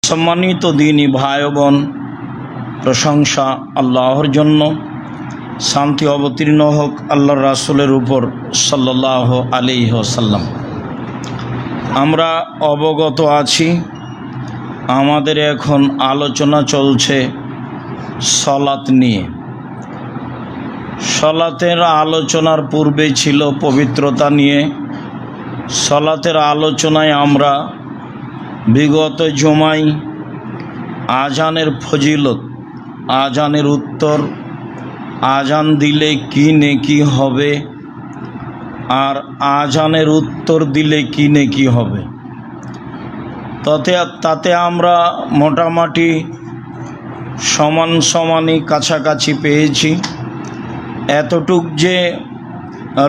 সম্মানিত দ্বীনী ভাই বোন, প্রশংসা আল্লাহর জন্য। শান্তি অবতীর্ণ হোক আল্লাহর রাসূলের উপর সাল্লাল্লাহু আলাইহি ওয়াসাল্লাম। আমরা অবগত আছি, আমাদের এখন আলোচনা চলছে সলাত নিয়ে। সলাতের আলোচনার পূর্বে ছিল পবিত্রতা নিয়ে। সলাতের আলোচনায় আমরা বিগত জুমায় আজানের ফজিলত, আজানের উত্তর, আজান দিলে কি নেকি হবে আর আজানের উত্তর দিলে কি নেকি হবে, তাতে আমরা মোটামুটি সমানই কাছাকাছি পেয়েছি। এতটুক যে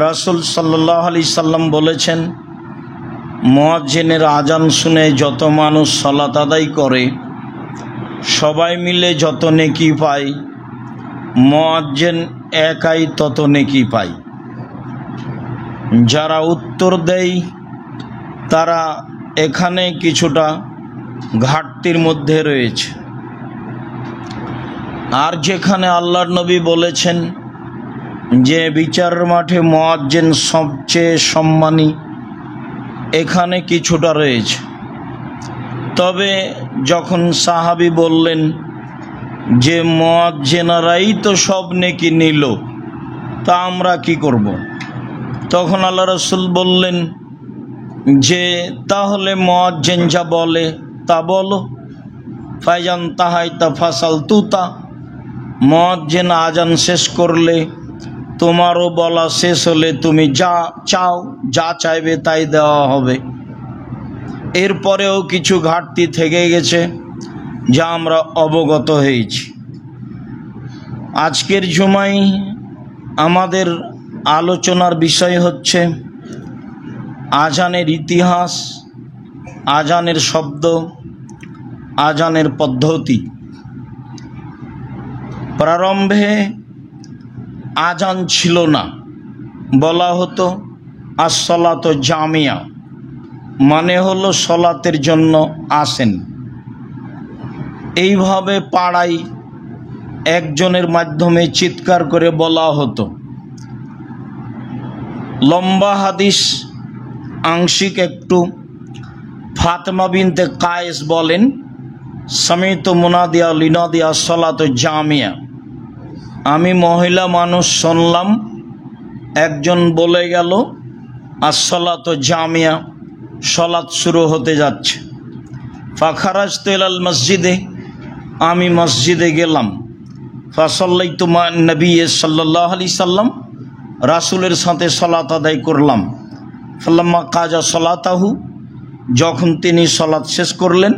রাসূল সাল্লাল্লাহু আলাইহি সাল্লাম বলেছেন, মুয়াজ্জিনের আজান শুনে যত মানুষ সালাত আদায় করে সবাই মিলে যত নেকি পায়, মুয়াজ্জিন একাই তত নেকি পায়। যারা উত্তর দেয় তারা এখানে কিছুটা ঘাটতির মধ্যে রয়েছে। আর যেখানে আল্লাহর নবী বলেছেন যে বিচারের মাঠে মুয়াজ্জিন সবচেয়ে সম্মানী, এখানে কিছুটা রয়েছে। তবে যখন সাহাবী বললেন যে মুয়াজ্জিনরাই তো সব নেকি নিল, তা আমরা কি করব? তখন আল্লাহ রাসূল বললেন যে তাহলে মুয়াজ্জিন যা বলে তা বলো, ফাইজান তাহাইতা ফাসাল তুতা। মুয়াজ্জিন আজান শেষ করলে তোমারও বলা শেষ হলে তুমি যা চাও, যা চাইবে তাই দেওয়া হবে। এরপরেও কিছু ঘাটতি থেকে গেছে যা আমরা অবগত হয়েছি। আজকের জুমায় আমাদের আলোচনার বিষয় হচ্ছে আজানের ইতিহাস, আজানের শব্দ, আজানের পদ্ধতি। প্রারম্ভে আজান ছিল না, বলা হতো আসসালাত জামিয়া, মানে হলো সলাতের জন্য আসেন। এইভাবে পাড়ায় একজনের মাধ্যমে চিৎকার করে বলা হতো। লম্বা হাদিস আংশিক একটু। ফাতেমা বিনতে কায়েস বলেন, সামিতু মুনাদিয়া লিনাদিয়া সলাত জামিয়া, আমি মহিলা মানুষ শুনলাম একজন বলে গেল আসসালাতু জামিয়া, সলাত শুরু হতে যাচ্ছে। ফাখারাজতু ইলাল মসজিদে, আমি মসজিদে গেলাম। ফাসাল্লাইতু মা নবী সাল্লাল্লাহু আলাইহি সাল্লাম, রাসূলের সাথে সলাত আদায় করলাম। ফাল্লাম্মা কাজা সলাতাহু, যখন তিনি সলাত শেষ করলেন,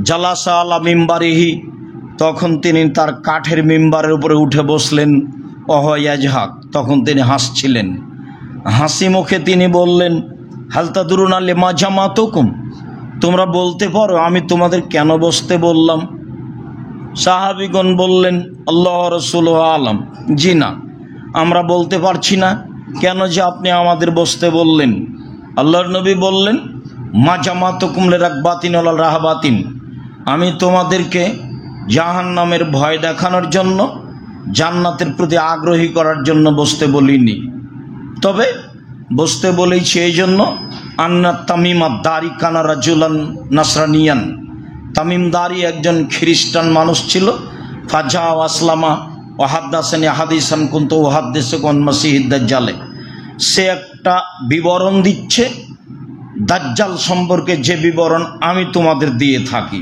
জালাসা আলা মিম্বারিহি, তখন তিনি তার কাঠের মিম্বারের উপরে উঠে বসলেন। ইয়াজহাক, তখন তিনি হাসছিলেন। হাসি মুখে তিনি বললেন, হাল তাদরুনা লিমা জামাতুকুম, তোমরা বলতে পারো আমি তোমাদের কেন বসতে বললাম? সাহাবীগণ বললেন, আল্লাহ রাসূল আলাম, জি না, আমরা বলতে পারছি না কেন যে আপনি আমাদের বসতে বললেন। আল্লাহর নবী বললেন, মা জামাতুকুম লিরাকবাতিন ওয়াল রাহাবাতিন, আমি তোমাদেরকে জাহান্নামের ভয় দেখানোর জন্য, জান্নাতের প্রতি আগ্রহী করার জন্য বসতে বলিনি। তবে বসতে বলেছি এই জন্য, আন্না তামিম আদ-দারি কানা রাজুলান নাসরানিয়ান, তামিম দারি একজন খ্রিস্টান মানুষ ছিল। ফাজা আসলামা ও হাদ্দাসানি হাদিসান কুনতু উহাদ্দিসুকুম মাসিহিদ দাজ্জালে, সে একটা বিবরণ দিচ্ছে দাজ্জাল সম্পর্কে, যে বিবরণ আমি তোমাদের দিয়ে থাকি।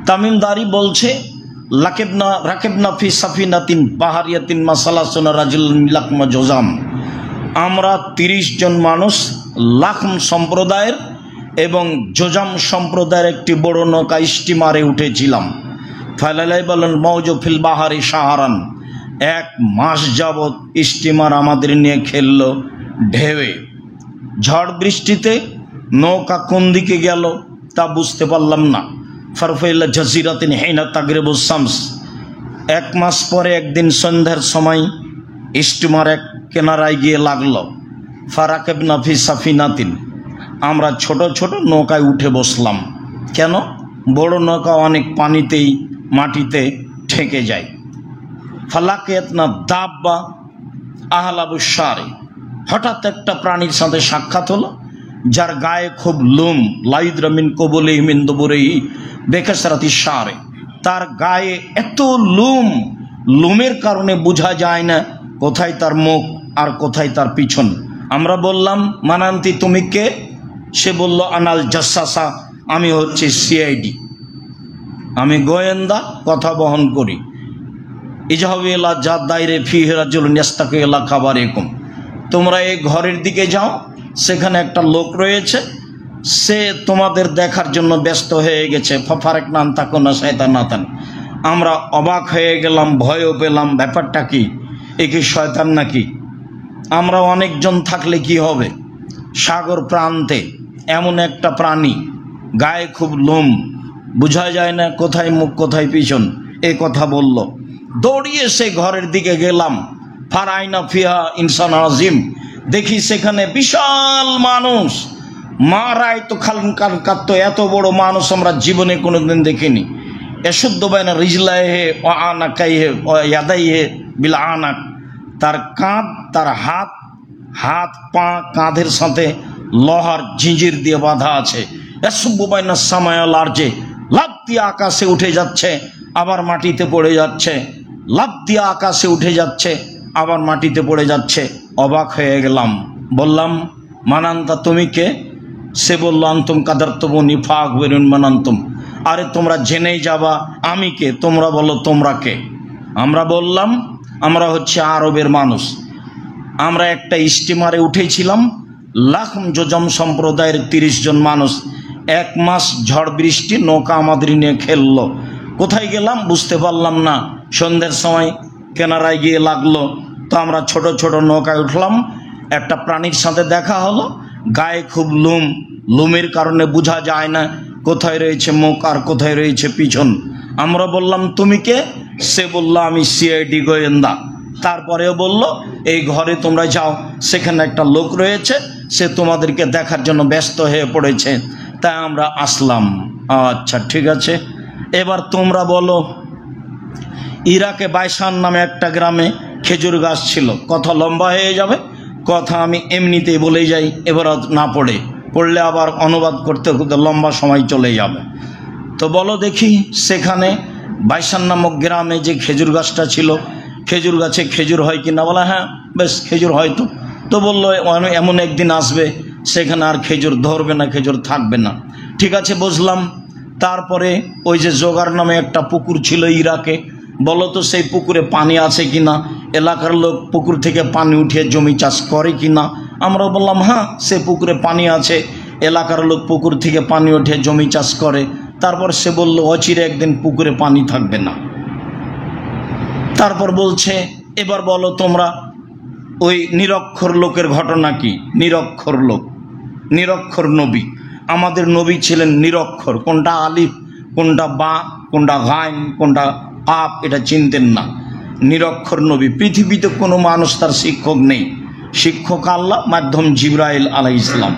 তামিম দারি বলছে, রাকেবনা ফি সাফিনাতিন বাহারিয়াতিন মাসালাসুনা রাজুলান লাকমা জোজাম, আমরা 30 জন মানুষ লাখম সম্প্রদায়ের এবং জোজাম সম্প্রদায়ের একটি বড় নৌকা স্টিমারে উঠেছিলাম। ফালালাই বলেন মৌজ ফিল বাহারি সাহারান, 1 মাস যাবৎ স্টিমার আমাদের নিয়ে খেলল ঢেউয়ে। ঝড় বৃষ্টিতে নৌকা কোন দিকে গেল তা বুঝতে পারলাম না। ফারফাইলা জাজিরাতিন হিনা তাগরিবুস শামস, 1 মাস পরে একদিন সন্ধ্যার সময় স্টিমার এক কেনারায় গিয়ে লাগলো। ফারাকেবনা ফি সাফিনাতিন, আমরা ছোট ছোট নৌকায় উঠে বসলাম। কেন? বড় নৌকা অনেক পানিতেই মাটিতে ঠেকে যায়। ফালাকিয়াত না দাব্বা আহলাবুসারে, হঠাৎ একটা প্রাণীর সাথে সাক্ষাৎ হলো যার গায়ে খুব লোম, লাইদ্রামিন কবলে হিমিন দবরেই বেকাসরাতি সারে, তার গায়ে এত লোম, লোমের কারণে বোঝা যায় না কোথায় তার মুখ আর কোথায় তার পিছন। আমরা বললাম মানান্তি তুমি কে? সে বলল আনাল জাসাসা, আমি হচ্ছে সিআইডি, আমি গোয়েন্দা, কথা বহন করি। ইজাহাবু ইলা জাদ দাইরে ফিহি রাজুলুন ইয়াস্তাকি ইলা খাবারিকুম, তোমরা এই ঘরের দিকে যাও, সেখানে একটা লোক রয়েছে, সে তোমাদের দেখার জন্য ব্যস্ত হয়ে গেছে। ফাফারেক নান তাকো না শয়তানাতান, আমরা অবাক হয়ে গেলাম, ভয়ও পেলাম, ব্যাপারটা কি, এ কি শয়তান নাকি? আমরা অনেকজন থাকলে কি হবে? সাগর প্রান্তে এমন একটা প্রাণী, গায়ে খুব লোম, বোঝা যায় না কোথায় মুখ কোথায় পিছন, এ কথা বলল। দৌড়িয়ে সে ঘরের দিকে গেলাম। ফারাইনা ফিহা ইনসান আজিম, দেখি সেখানে বিশাল মানুষ, মারাই তো খালকান কাত্ত, এত বড় মানুষ আমরা জীবনে কোনোদিন দেখিনি। এশুদ্ধ বাইনা রিজলাই হে ও আনাকাই হে ও ইয়াদাই হে বিল আনাক, তার কাঁধ, তার হাত, হাত পা কাঁধের সাথে লোহার ঝিঁঝির দিয়ে বাঁধা আছে। এসুব্য বাইনা সামায়া লার্জে, লাফ দিয়ে আকাশে উঠে যাচ্ছে আবার মাটিতে পড়ে যাচ্ছে, লাফ দিয়ে আকাশে উঠে যাচ্ছে আবার মাটিতে পড়ে যাচ্ছে। অবাক হয়ে গেলাম, বললাম মানান্তা তুমি কে? সে বলল আন্তুম কাদারতুমুনি ফাকবিরুন মানান্তুম, আরে তোমরা জেনেই যাবা আমি কে, তোমরা বলো তোমরা কে। আমরা বললাম আমরা হচ্ছে আরবের মানুষ, আমরা একটা স্টিমারে উঠেছিলাম, লাখম জজম সম্প্রদায়ের 30 জন মানুষ, 1 মাস ঝড় বৃষ্টি, নৌকা আমাদের নিয়ে খেললো। কোথায় গেলাম বুঝতে পারলাম না। সন্ধ্যের সময় কেনারায় গিয়ে লাগলো, তো আমরা ছোট ছোট নৌকায় উঠলাম। একটা প্রাণীর সাথে দেখা হলো, গায়ে খুব লোম, লোমের কারণে বোঝা যায় না কোথায় রয়েছে মুখ আর কোথায় রয়েছে পিছন। আমরা বললাম তুমি কে? সে বলল আমি সিআইডি গোয়েন্দা। তারপরেও বলল এই ঘরে তোমরা যাও, সেখানে একটা লোক রয়েছে, সে তোমাদেরকে দেখার জন্য ব্যস্ত হয়ে পড়েছে, তাই আমরা আসলাম। আচ্ছা ঠিক আছে, এবার তোমরা বলো। ইরাকে বাইসান নামে একটা গ্রামে খেজুর গাছ ছিল। কথা লম্বা হয়ে যাবে, কথা আমি এমনিতেই বলে যাই, এবার না পড়লে আবার অনুবাদ করতে করতে লম্বা সময় চলে যাবে। তো বলো দেখি, সেখানে বাইসান নামক গ্রামে যে খেজুর গাছটা ছিল, খেজুর গাছে খেজুর হয় কি না? বলা হ্যাঁ বেশ খেজুর হয়তো। তো বললো এমন একদিন আসবে সেখানে আর খেজুর ধরবে না, খেজুর থাকবে না। ঠিক আছে বুঝলাম। তারপরে ওই যে জোগার নামে একটা পুকুর ছিল ইরাকে, বলো তো সেই পুকুরে পানি আছে কি না, এলাকার লোক পুকুর থেকে পানি উঠিয়ে জমি চাষ করে কি না? আমরা বললাম হ্যাঁ সে পুকুরে পানি আছে, এলাকার লোক পুকুর থেকে পানি উঠিয়ে জমি চাষ করে। তারপর সে বলল অচিরে একদিন পুকুরে পানি থাকবে না। তারপর বলছে এবার বলো তোমরা ওই নিরক্ষর লোকের ঘটনা কি? নিরক্ষর লোক, নিরক্ষর নবী, আমাদের নবী ছিলেন নিরক্ষর, কোনটা আলিফ কোনটা বা কোনটা গাইন কোনটা আপ এটা চিনতেন না। নিরক্ষর নবী, পৃথিবীতে কোনো মানুষ তার শিক্ষক নেই, শিক্ষক আল্লাহ, মাধ্যম জিবরাইল আলাইহিস সালাম,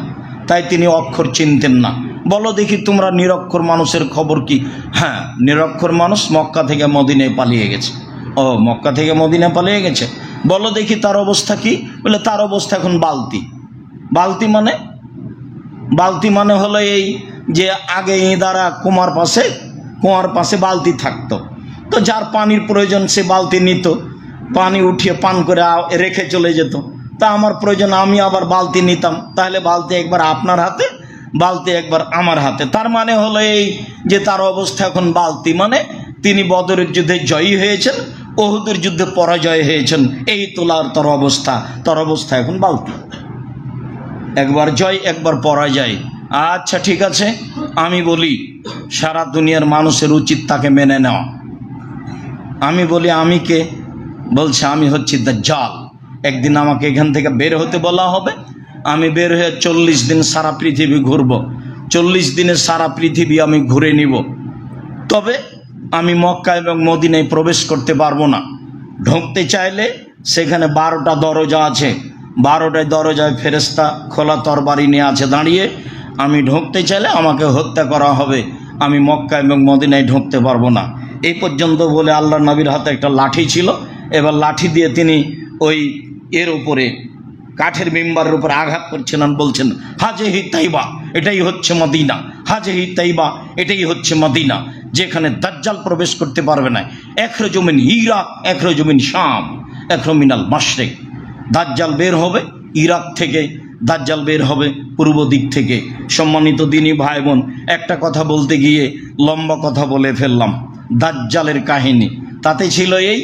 তাই তিনি অক্ষর চিনতেন না। বলো দেখি তোমরা নিরক্ষর মানুষের খবর কি? হ্যাঁ নিরক্ষর মানুষ মক্কা থেকে মদিনায় পালিয়ে গেছে। ও মক্কা থেকে মদিনায় পালিয়ে গেছে, বলো দেখি তার অবস্থা কি? বলে তার অবস্থা এখন বালতি। বালতি মানে? বালতি মানে হলো এই যে আগে ইঁদারা কুয়ার পাশে বালতি থাকতো, তো যার পানির প্রয়োজন সে বালতি নিত, পানি উঠিয়ে পান করে রেখে চলে যেত। তা আমার প্রয়োজন আমি আবার বালতি নিতাম, তাহলে বালতি একবার আপনার হাতে, বালতি একবার আমার হাতে। তার মানে হলো এই যে তার অবস্থা এখন বালতি, মানে তিনি বদরের যুদ্ধে জয়ী হয়েছেন, ওহুদের যুদ্ধে পরাজয় হয়েছেন, এই তোলার তার অবস্থা এখন বালতি, একবার জয় একবার পরাজয়। আচ্ছা ঠিক আছে, আমি বলি সারা দুনিয়ার মানুষের উচিত তাকে মেনে নেওয়া। আমি বলি আমি কে? বলছে আমি হচ্ছি দাজ্জাল। একদিন আমাকে এখান থেকে বের হতে বলা হবে, আমি বের হয়ে 40 দিন সারা পৃথিবী ঘুরব, 40 দিনে সারা পৃথিবী আমি ঘুরে নিব। তবে আমি মক্কা এবং মদিনায় প্রবেশ করতে পারবো না। ঢুকতে চাইলে সেখানে 12টা দরজা আছে, 12টায় দরজায় ফেরেশতা খোলা তরবারি নিয়ে আছে দাঁড়িয়ে। আমি ঢুকতে চাইলে আমাকে হত্যা করা হবে, আমি মক্কা এবং মদিনায় ঢুকতে পারবো না। এই পর্যন্ত বলে আল্লাহর নবীর হাতে একটা লাঠি ছিল, এবার লাঠি দিয়ে তিনি ওই এর উপরে কাঠের মিম্বারের উপরে আঘাত করছেন আর বলছেন, হাজেহি তাইবা, এটাই হচ্ছে মদিনা, হাজেহি তাইবা, এটাই হচ্ছে মদিনা, যেখানে দাজ্জাল প্রবেশ করতে পারবে না। এখরজু মিন ইরাক, এখরজু মিন শাম, এখরজু মিনাল মাশরিক। দাজ্জাল বের হবে ইরাক থেকে, দাজ্জাল বের হবে পূর্ব দিক থেকে। সম্মানিত দিনী ভাই বোন, একটা কথা বলতে গিয়ে লম্বা কথা বলে ফেললাম। দাজ্জালের কাহিনী তাতে ছিল এই,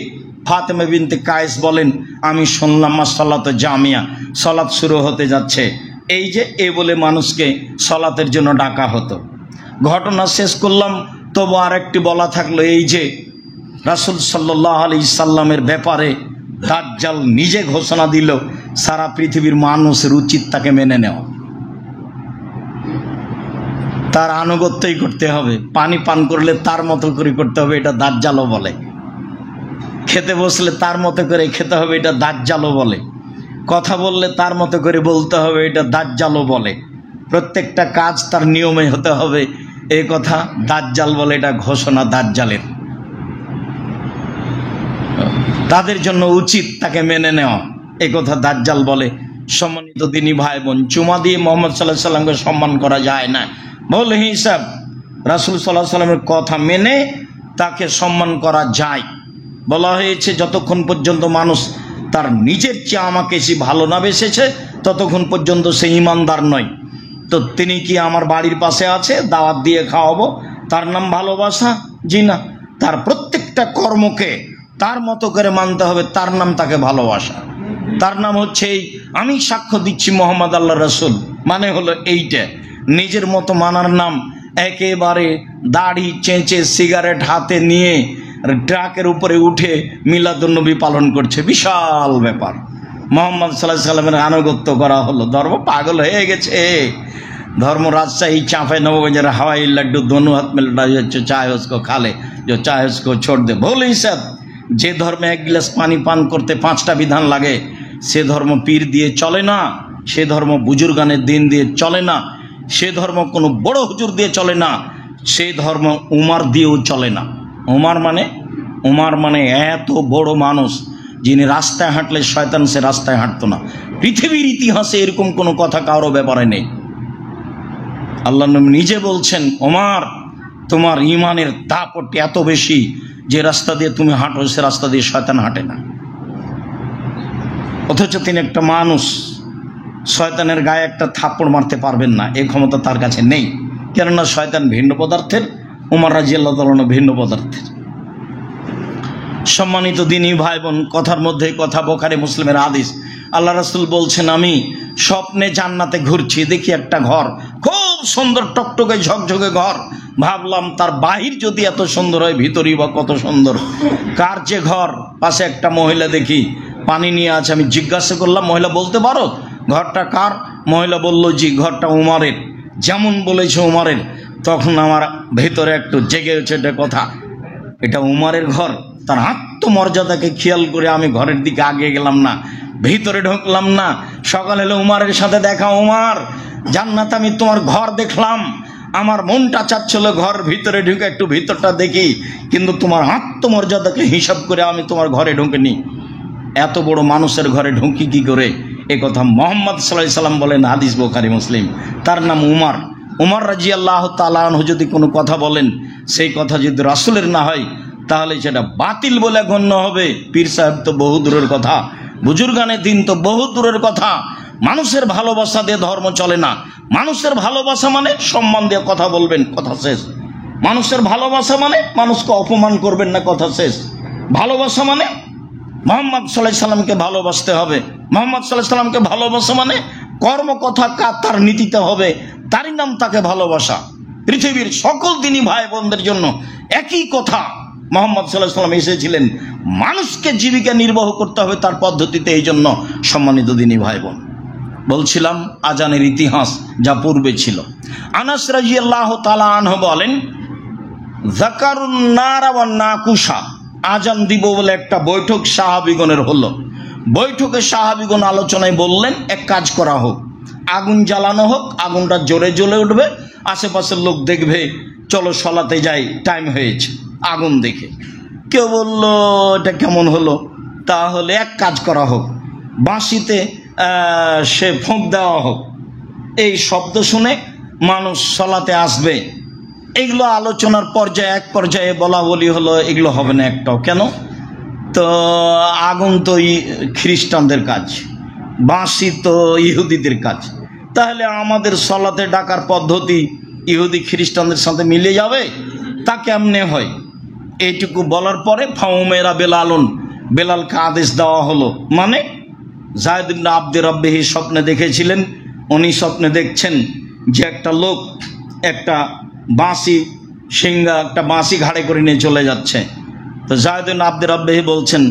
ফাতেমা বিনতে কায়েস বলেন, আমি শুনলাম সালাত জামিয়া, সালাত শুরু হতে যাচ্ছে, এই যে এ বলে মানুষকে সালাতের জন্য ডাকা হতো। ঘটনা শেষ করলাম, তবু আরেকটি বলা থাকলো, এই যে রাসূল সাল্লাল্লাহু আলাইহি সাল্লামের ব্যাপারে দাজ্জাল নিজে ঘোষণা দিল, সারা পৃথিবীর মানুষের উচিত তাকে মেনে নেওয়া, তার আনুগত্যই করতে হবে। পানি পান করলে তার মতো করে করতে হবে, এটা দাজ্জালও বলে। খেতে বসলে তার মতো করে খেতে হবে, এটা দাজ্জালও বলে। কথা বললে তার মতো করে বলতে হবে, এটা দাজ্জালও বলে। প্রত্যেকটা কাজ তার নিয়মে হতে হবে, এই কথা দাজ্জাল বলে, এটা ঘোষণা দাজ্জালের। তাদের জন্য উচিত তাকে মেনে নেওয়া, এই কথা দাজ্জাল বলে। সম্মানিত দিনী ভাই বোন, চুমা দিয়ে মোহাম্মদ সাল্লাল্লাহু আলাইহি সাল্লামকে সম্মান করা যায় না। বল হিসাব রাসূল সাল্লাল্লাহু আলাইহি সাল্লামের কথা মেনে তাকে সম্মান করা যায়। বলা হয়েছে, যতক্ষণ পর্যন্ত মানুষ তার নিজের চেয়ে আমাকে বেশি ভালো না বেসেছে, ততক্ষণ পর্যন্ত সে ঈমানদার নয়। তো তিনি কি আমার বাড়ির পাশে আছে, দাওয়াত দিয়ে খাওয়াবো, তার নাম ভালোবাসা? জি না। তার প্রত্যেকটা কর্মকে তার মতো করে মানতে হবে, তার নাম তাকে ভালোবাসা। তার নাম হচ্ছে এই, আমি সাক্ষ্য দিচ্ছি মোহাম্মদ আল্লাহ রাসূল, মানে হলো এইটা। নিজের মতো মানার নাম একেবারে দাড়ি চেঁচে সিগারেট হাতে নিয়ে ট্রাকের উপরে উঠে মিলাদুন্নবী পালন করছে, বিশাল ব্যাপার। মোহাম্মদ সাল্লাল্লাহু আলাইহি সাল্লামের আনুগত্য করা হলো, ধর্ম পাগল হয়ে গেছে। ধর্ম রাজশাহী চাঁপাই নবগঞ্জের হাওয়াই লাড্ডু दोनों हाथ में लड़ा जो चाहे उसको खा ले, जो चाहे उसको छोड़ दे। ভুল হিসাব। যে ধর্মে এক গ্লাস পানি পান করতে 5টা বিধান লাগে, সে ধর্ম পীর দিয়ে চলে না, সে ধর্ম বুজুর্গানের দিন দিয়ে চলে না, সে ধর্ম কোনো বড় হুজুর দিয়ে চলে না, সে ধর্ম উমার দিয়েও চলে না। উমার মানে এত বড় মানুষ, যিনি রাস্তায় হাঁটলে শয়তান সে রাস্তায় হাঁটতো না। পৃথিবীর ইতিহাসে এরকম কোনো কথা কারো ব্যাপারে নেই। আল্লাহ নবী নিজে বলছেন, ওমর তোমার ঈমানের দাপট এত বেশি, যে রাস্তা দিয়ে তুমি হাঁটো সে রাস্তা দিয়ে শয়তান হাঁটে না। অথচ তিনি একটা মানুষ, শয়তানের গায়ে একটা থাপ্পড় মারতে পারবেন না, এই ক্ষমতা তার কাছে নেই। কেননা শয়তান ভিন্ন পদার্থের, ওমর রাদিয়াল্লাহু তাআলা ভিন্ন পদার্থের। সম্মানিত দিনী ভাই বোন, কথার মধ্যে কথা, বুখারী মুসলিমের হাদিস। আল্লাহ রাসূল বলছেন, আমি স্বপ্নে জান্নাতে ঘুরছি, দেখি একটা ঘর, খুব সুন্দর টকটকে ঝকঝকে ঘর। ভাবলাম তার বাহির যদি এত সুন্দর হয়, ভিতরই বা কত সুন্দর। কার যে ঘর? পাশে একটা মহিলা দেখি পানি নিয়ে আছে। আমি জিজ্ঞাসা করলাম, মহিলা বলতে পারো ঘরটা কার? মহিলা বলল, জি ঘরটা উমারের। যেমন বলেছে উমারের, তখন আমার ভেতরে একটু জেগে উঠে এটা কথা, এটা উমারের ঘর। তার আত্মমর্যাদাকে খেয়াল করে আমি ঘরের দিকে আগে গেলাম না, ভিতরে ঢুকলাম না। সকাল হলে উমারের সাথে দেখা, উমার জান্নাতে আমি তোমার ঘর দেখলাম, আমার মনটা চাচ্ছিল ঘর ভিতরে ঢুকে একটু ভিতরটা দেখি, কিন্তু তোমার আত্মমর্যাদাকে হিসাব করে আমি তোমার ঘরে ঢুকিনি। এত বড় মানুষের ঘরে ঢুকি কি করে? এ কথা মুহাম্মদ সাল্লাল্লাহু আলাইহি সাল্লাম বলেন, হাদিস বুখারী মুসলিম। তার নাম উমর। উমর রাদিয়াল্লাহু তাআলা আনহু যদি কোনো কথা বলেন, সেই কথা যদি রাসূলের না হয়, তাহলে সেটা বাতিল বলে গণ্য হবে। পীর সাহেব তো বহু দূরের কথা, বুজুর্গানের দিন তো বহু দূরের কথা। মানুষের ভালোবাসা দিয়ে ধর্ম চলে না। মানুষের ভালোবাসা মানে সম্মান দিয়ে কথা বলবেন, কথা শেষ। মানুষের ভালোবাসা মানে মানুষকে অপমান করবেন না, কথা শেষ। ভালোবাসা মানে মুহাম্মদ সাল্লাল্লাহু আলাইহি সাল্লামকে ভালোবাসতে হবে। মুহাম্মদ সাল্লাল্লাহু আলাইহি সাল্লামকে ভালোবাসা মানে কর্ম কথা কাজ তার নীতিতে হবে, তারই নাম তাকে ভালোবাসা। পৃথিবীর সকল দিনী ভাই বোনদের জন্য একই কথা। মুহাম্মদ সাল্লাল্লাহু আলাইহি সাল্লাম এসেছিলেন মানুষকে জীবিকা নির্বাহ করতে হবে তার পদ্ধতিতে। এই জন্য সম্মানিত দিনী ভাই বোন, বলছিলাম আজানের ইতিহাস যা পূর্বে ছিল। আনাস রাদিয়াল্লাহু তাআলা আনহু বলেন, যাকারুন নারা ওয়ান নাকুশা, আজান দিব বলে একটা বৈঠক সাহাবীগণের হলো। বৈঠকে সাহাবীগণ আলোচনায় বললেন, এক কাজ করা হোক, আগুন জ্বালানো হোক, আগুনটা জোরে জ্বলে উঠবে, আশেপাশের লোক দেখবে, চলো সলাতে যাই, টাইম হয়েছে। আগুন দেখে কেউ বলল এটা কেমন হলো, তাহলে এক কাজ করা হোক, বাঁশিতে সে ফোঁক দেওয়া হোক, এই শব্দ শুনে মানুষ সলাতে আসবে। এগুলো আলোচনার পর্যায়ে এক পর্যায়ে বলা বলি হলো এগুলো হবে না একটাও। কেন? তো আগুন তো খ্রিস্টানদের কাজ, বাঁশি তো ইহুদিদের কাজ, তাহলে আমাদের সলাতে ডাকার পদ্ধতি ইহুদি খ্রিস্টানদের সাথে মিলে যাবে? তা কেমনে হয়? এইটুকু বলার পরে ফাউমেরা বেলালুন, বেলালকে আদেশ দেওয়া হলো। মানে যায়েদ ইবনে আব্দে রাব্বিহি স্বপ্নে দেখেছিলেন, উনি স্বপ্নে দেখছেন যে একটা লোক একটা বাঁশি সিংহা একটা বাঁশি ঘাড়ে করে নিয়ে চলে যাচ্ছে। তো যায়েদ ইবনে আব্দে রাব্বিহি বলছেন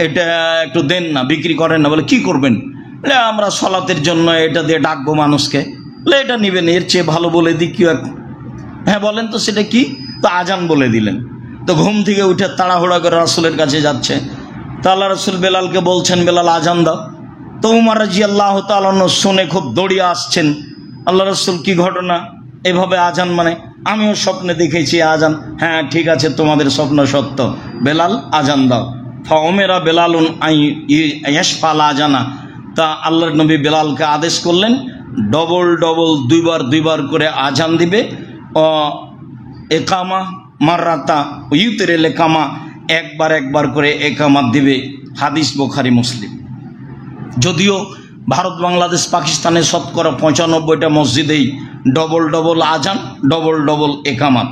এটা একটু দেন না, বিক্রি করেন না। বলে কি করবেন? আমরা সলাতের জন্য এটা দিয়ে ডাকবো মানুষকে। এটা নিবেন, এর চেয়ে ভালো বলে দিই কি? হ্যাঁ বলেন তো সেটা কি? তো আজান বলে দিলেন। তো ঘুম থেকে উঠে তাড়াহুড়া করে রাসূলের কাছে যাচ্ছে। তো আল্লাহ রাসূল বেলালকে বলছেন বেলাল আজান দাও। তো উমর রাদিয়াল্লাহু তাআলা আনহু শুনে খুব দৌড়িয়ে আসছেন। আল্লাহ রাসূল কি ঘটনা? এভাবে আজান মানে? আমিও স্বপ্নে দেখেছি আজান। হ্যাঁ ঠিক আছে, তোমাদের স্বপ্ন সত্য, বেলাল আজান দাও। ফাউমেরা বেলালুন ইয়াশফাল আজানা। তা আল্লাহর নবী বেলালকে আদেশ করলেন ডবল ডবল দুইবার করে আজান দিবে। একামা মাররাতা ইউতেরেল একামা, একবার করে একামাত দিবে। হাদিস বুখারী মুসলিম। যদিও ভারত বাংলাদেশ পাকিস্তানের শতকরা 95টা মসজিদেই ডবল ডবল আজান, ডবল ডবল একামাত।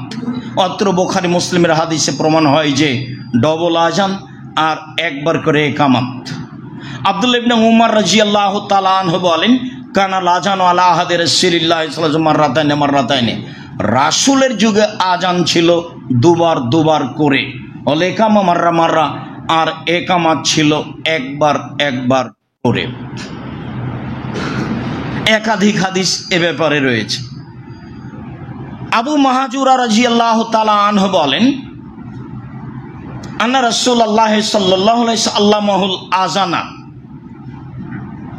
অত্র বুখারী মুসলিমের হাদিসে প্রমাণ হয় যে ডবল আজান আর একবার করে একামাত। আব্দুল্লাহ ইবনে উমর রাদিয়াল্লাহু তাআলা আনহু বলেন কানা আযানু আলা আহাদি রাসূলিল্লাহি সাল্লাল্লাহু আলাইহি মাররাতাইনি, রাসূলের যুগে আজান ছিল দুবার করে, অল একামা মাররা, আর একামাত ছিল একবার করে। একাধিক হাদিস এ ব্যাপারে রয়েছে। আবু মাহাজুরা রাদিয়াল্লাহু তাআলা আনহু বলেন আন্না রাসূলুল্লাহ সাল্লাল্লাহু আলাইহি সাল্লামাহুল আযানা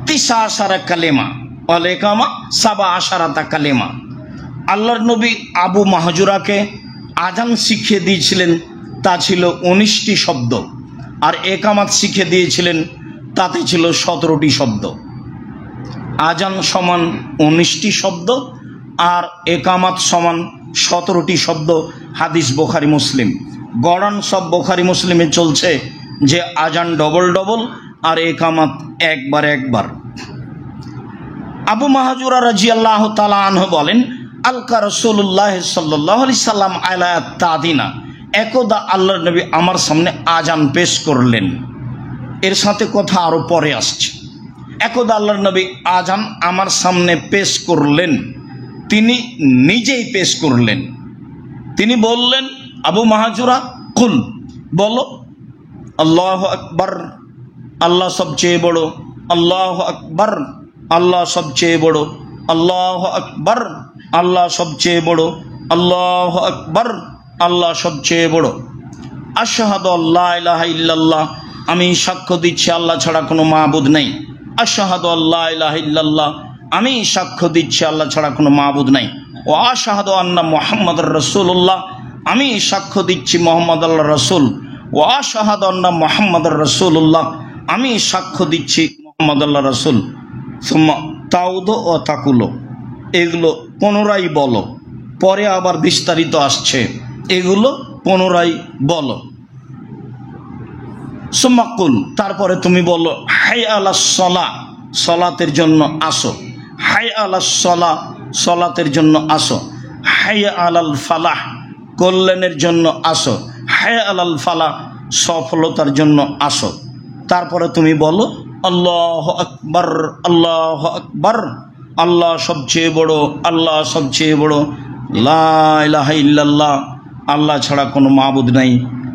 19 কালিমা ওয়াল ইকামা 17 কালিমা। আল্লাহর নবী আবু মাহজুরাকে আজান শিখিয়ে দিয়েছিলেন, তা ছিল 19টি শব্দ, আর একামাত শিখিয়ে দিয়েছিলেন, তাতে ছিল 17টি শব্দ। আজান সমান 19টি শব্দ আর একামাত সমান 17টি শব্দ। হাদিস বুখারী মুসলিম। গড়ান সব বুখারী মুসলিমে চলছে যে আজান ডবল ডবল আর একামাত একবার। আবু মাহজুরা রাদিয়াল্লাহু তাআলা আনহু বলেন আলকা রাসূলুল্লাহ সাল্লাল্লাহু আলাইহি সাল্লাম আলা তাদিনা, একদা আল্লাহর নবী আমার সামনে আজান পেশ করলেন। এর সাথে কথা আরো পরে আসছে। একদা আল্লাহর নবী আজান আমার সামনে পেশ করলেন, তিনি নিজেই পেশ করলেন। তিনি বললেন আবু মাহজুরা কুল, বলো আল্লাহু আকবার, আল্লাহ সবচেয়ে বড়, আল্লাহু আকবার, আল্লাহ সবচেয়ে বড়, আল্লাহু আকবার, আল্লাহ সবচেয়ে বড়, আল্লাহু আকবার, আল্লাহ সবচেয়ে বড়। আশহাদু আল্লা ইলাহা ইল্লাল্লাহ, আমি সাক্ষ্য দিচ্ছি আল্লাহ ছাড়া কোনো মাবুদ নেই। আশহাদু আল্লা ইলাহা ইল্লাল্লাহ, আমি সাক্ষ্য দিচ্ছি আল্লাহ ছাড়া কোনো মাবুদ নাই। ও আশহাদু আন্না মুহাম্মাদুর রাসূলুল্লাহ, আমি সাক্ষ্য দিচ্ছি মুহাম্মদ আল্লাহর রাসূল। ও আশহাদু আন্না মুহাম্মাদুর রাসূলুল্লাহ, আমি সাক্ষ্য দিচ্ছি মুহাম্মদ আল্লাহর রাসূল। সুম্মা তাউদু ও তাকুলো, এগুলো পুনরায় বলো। পরে আবার বিস্তারিত আসছে, এগুলো পুনরায় বলো। সুম্মা কুল, তারপরে তুমি বলো হাই আলাস সালাহ, সলাতের জন্য আসো। হাই আলাস সালাহ, সলাতের জন্য আসো। হাই আলাল ফালাহ, কল্যাণের জন্য আসো। হাই আলাল ফালাহ, সফলতার জন্য আসো। তারপরে তুমি বলো আল্লাহু আকবার, আল্লাহু আকবার, আল্লাহ সবচেয়ে বড়, আল্লাহ সবচেয়ে বড়। লা ইলাহা ইল্লাল্লাহ, আল্লাহ ছাড়া কোনো মাবুদ নাই।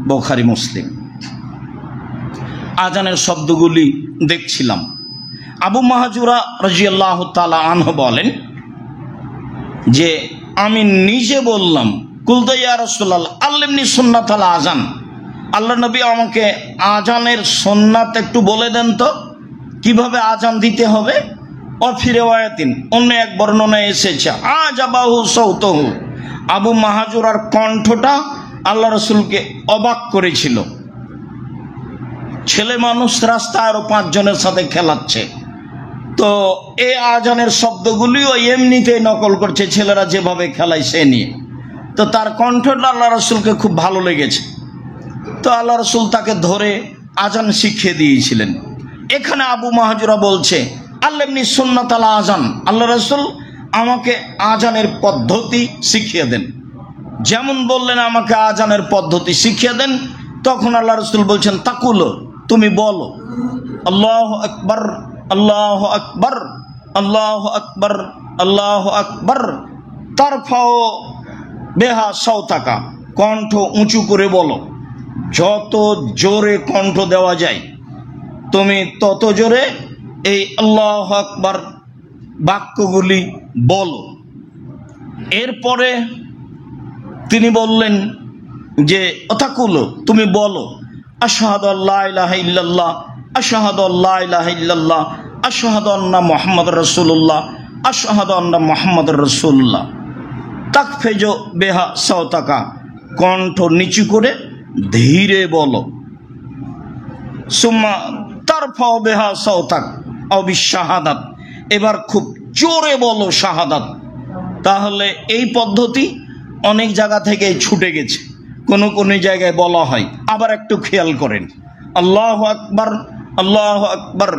বুখারী মুসলিম। আজানের শব্দগুলি দেখছিলাম। আবু মাহজুরা রাদিয়াল্লাহু তাআলা আনহু বলেন যে আমি নিজে বললাম কুলতু ইয়া রাসূলুল্লাহ আল্লিমনি সুন্নাতাল আজান, আল্লাহ নবী আমাকে আজানের সুন্নাত একটু বলে দেন তো, কিভাবে আজান দিতে হবে। অফি রিওয়ায়াতিন, অন্য এক বর্ণনায় এসেছে আজাবাহু সাউতুহু, আবু মাহাজুরার কণ্ঠটা আল্লাহ রসুলকে অবাক করেছিল। ছেলে মানুষ রাস্তায় আরো 5 জনের সাথে খেলাচ্ছে, তো এই আজানের শব্দগুলিও এমনিতেই নকল করছে ছেলেরা যেভাবে খেলায় সে নিয়ে। তো তার কণ্ঠটা আল্লাহ রসুলকে খুব ভালো লেগেছে, তো আল্লাহ রসুল তাকে ধরে আজান শিখিয়ে দিয়েছিলেন। এখানে আবু মাহাজুরা বলছে আল্লামনি সুন্নাত আল আজান, আল্লাহ রসুল আমাকে আজানের পদ্ধতি শিখিয়ে দেন। যেমন বললেন আমাকে আজানের পদ্ধতি শিখিয়ে দেন, তখন আল্লাহ রসুল বলছেন তাকুলো, তুমি বলো আল্লাহ আকবার আল্লাহ আকবার আল্লাহ আকবার আল্লাহ আকবার, তারফাও বেহা সাওতাকা, কণ্ঠ উঁচু করে বলো। যত জোরে কণ্ঠ দেওয়া যায় তুমি তত জোরে এই আল্লাহ আকবার বাক্যগুলি বলো। এরপরে তিনি বললেন যে অতাকুলো, তুমি বলো আশহাদু আল্লা ইলাহা ইল্লাল্লাহ আশহাদু আল্লা ইলাহা ইল্লাল্লাহ আশহাদু আন্না মুহাম্মাদুর রাসূলুল্লাহ আশহাদু আন্না মুহাম্মাদুর রাসূলুল্লাহ, তাকফেজো বেহা সাওতাকা, কণ্ঠ নিচু করে ধীরে বলো। সুম্মা তারফাও বেহা সাওতাক আও বিশাহাদাত, এবার খুব জোরে বলো শাহাদাত। তাহলে এই পদ্ধতি অনেক জায়গা থেকে ছুটে গেছে, কোনো কোনো জায়গায় বলা হয়। আবার একটু খেয়াল করেন, আল্লাহ আকবার আল্লাহ আকবার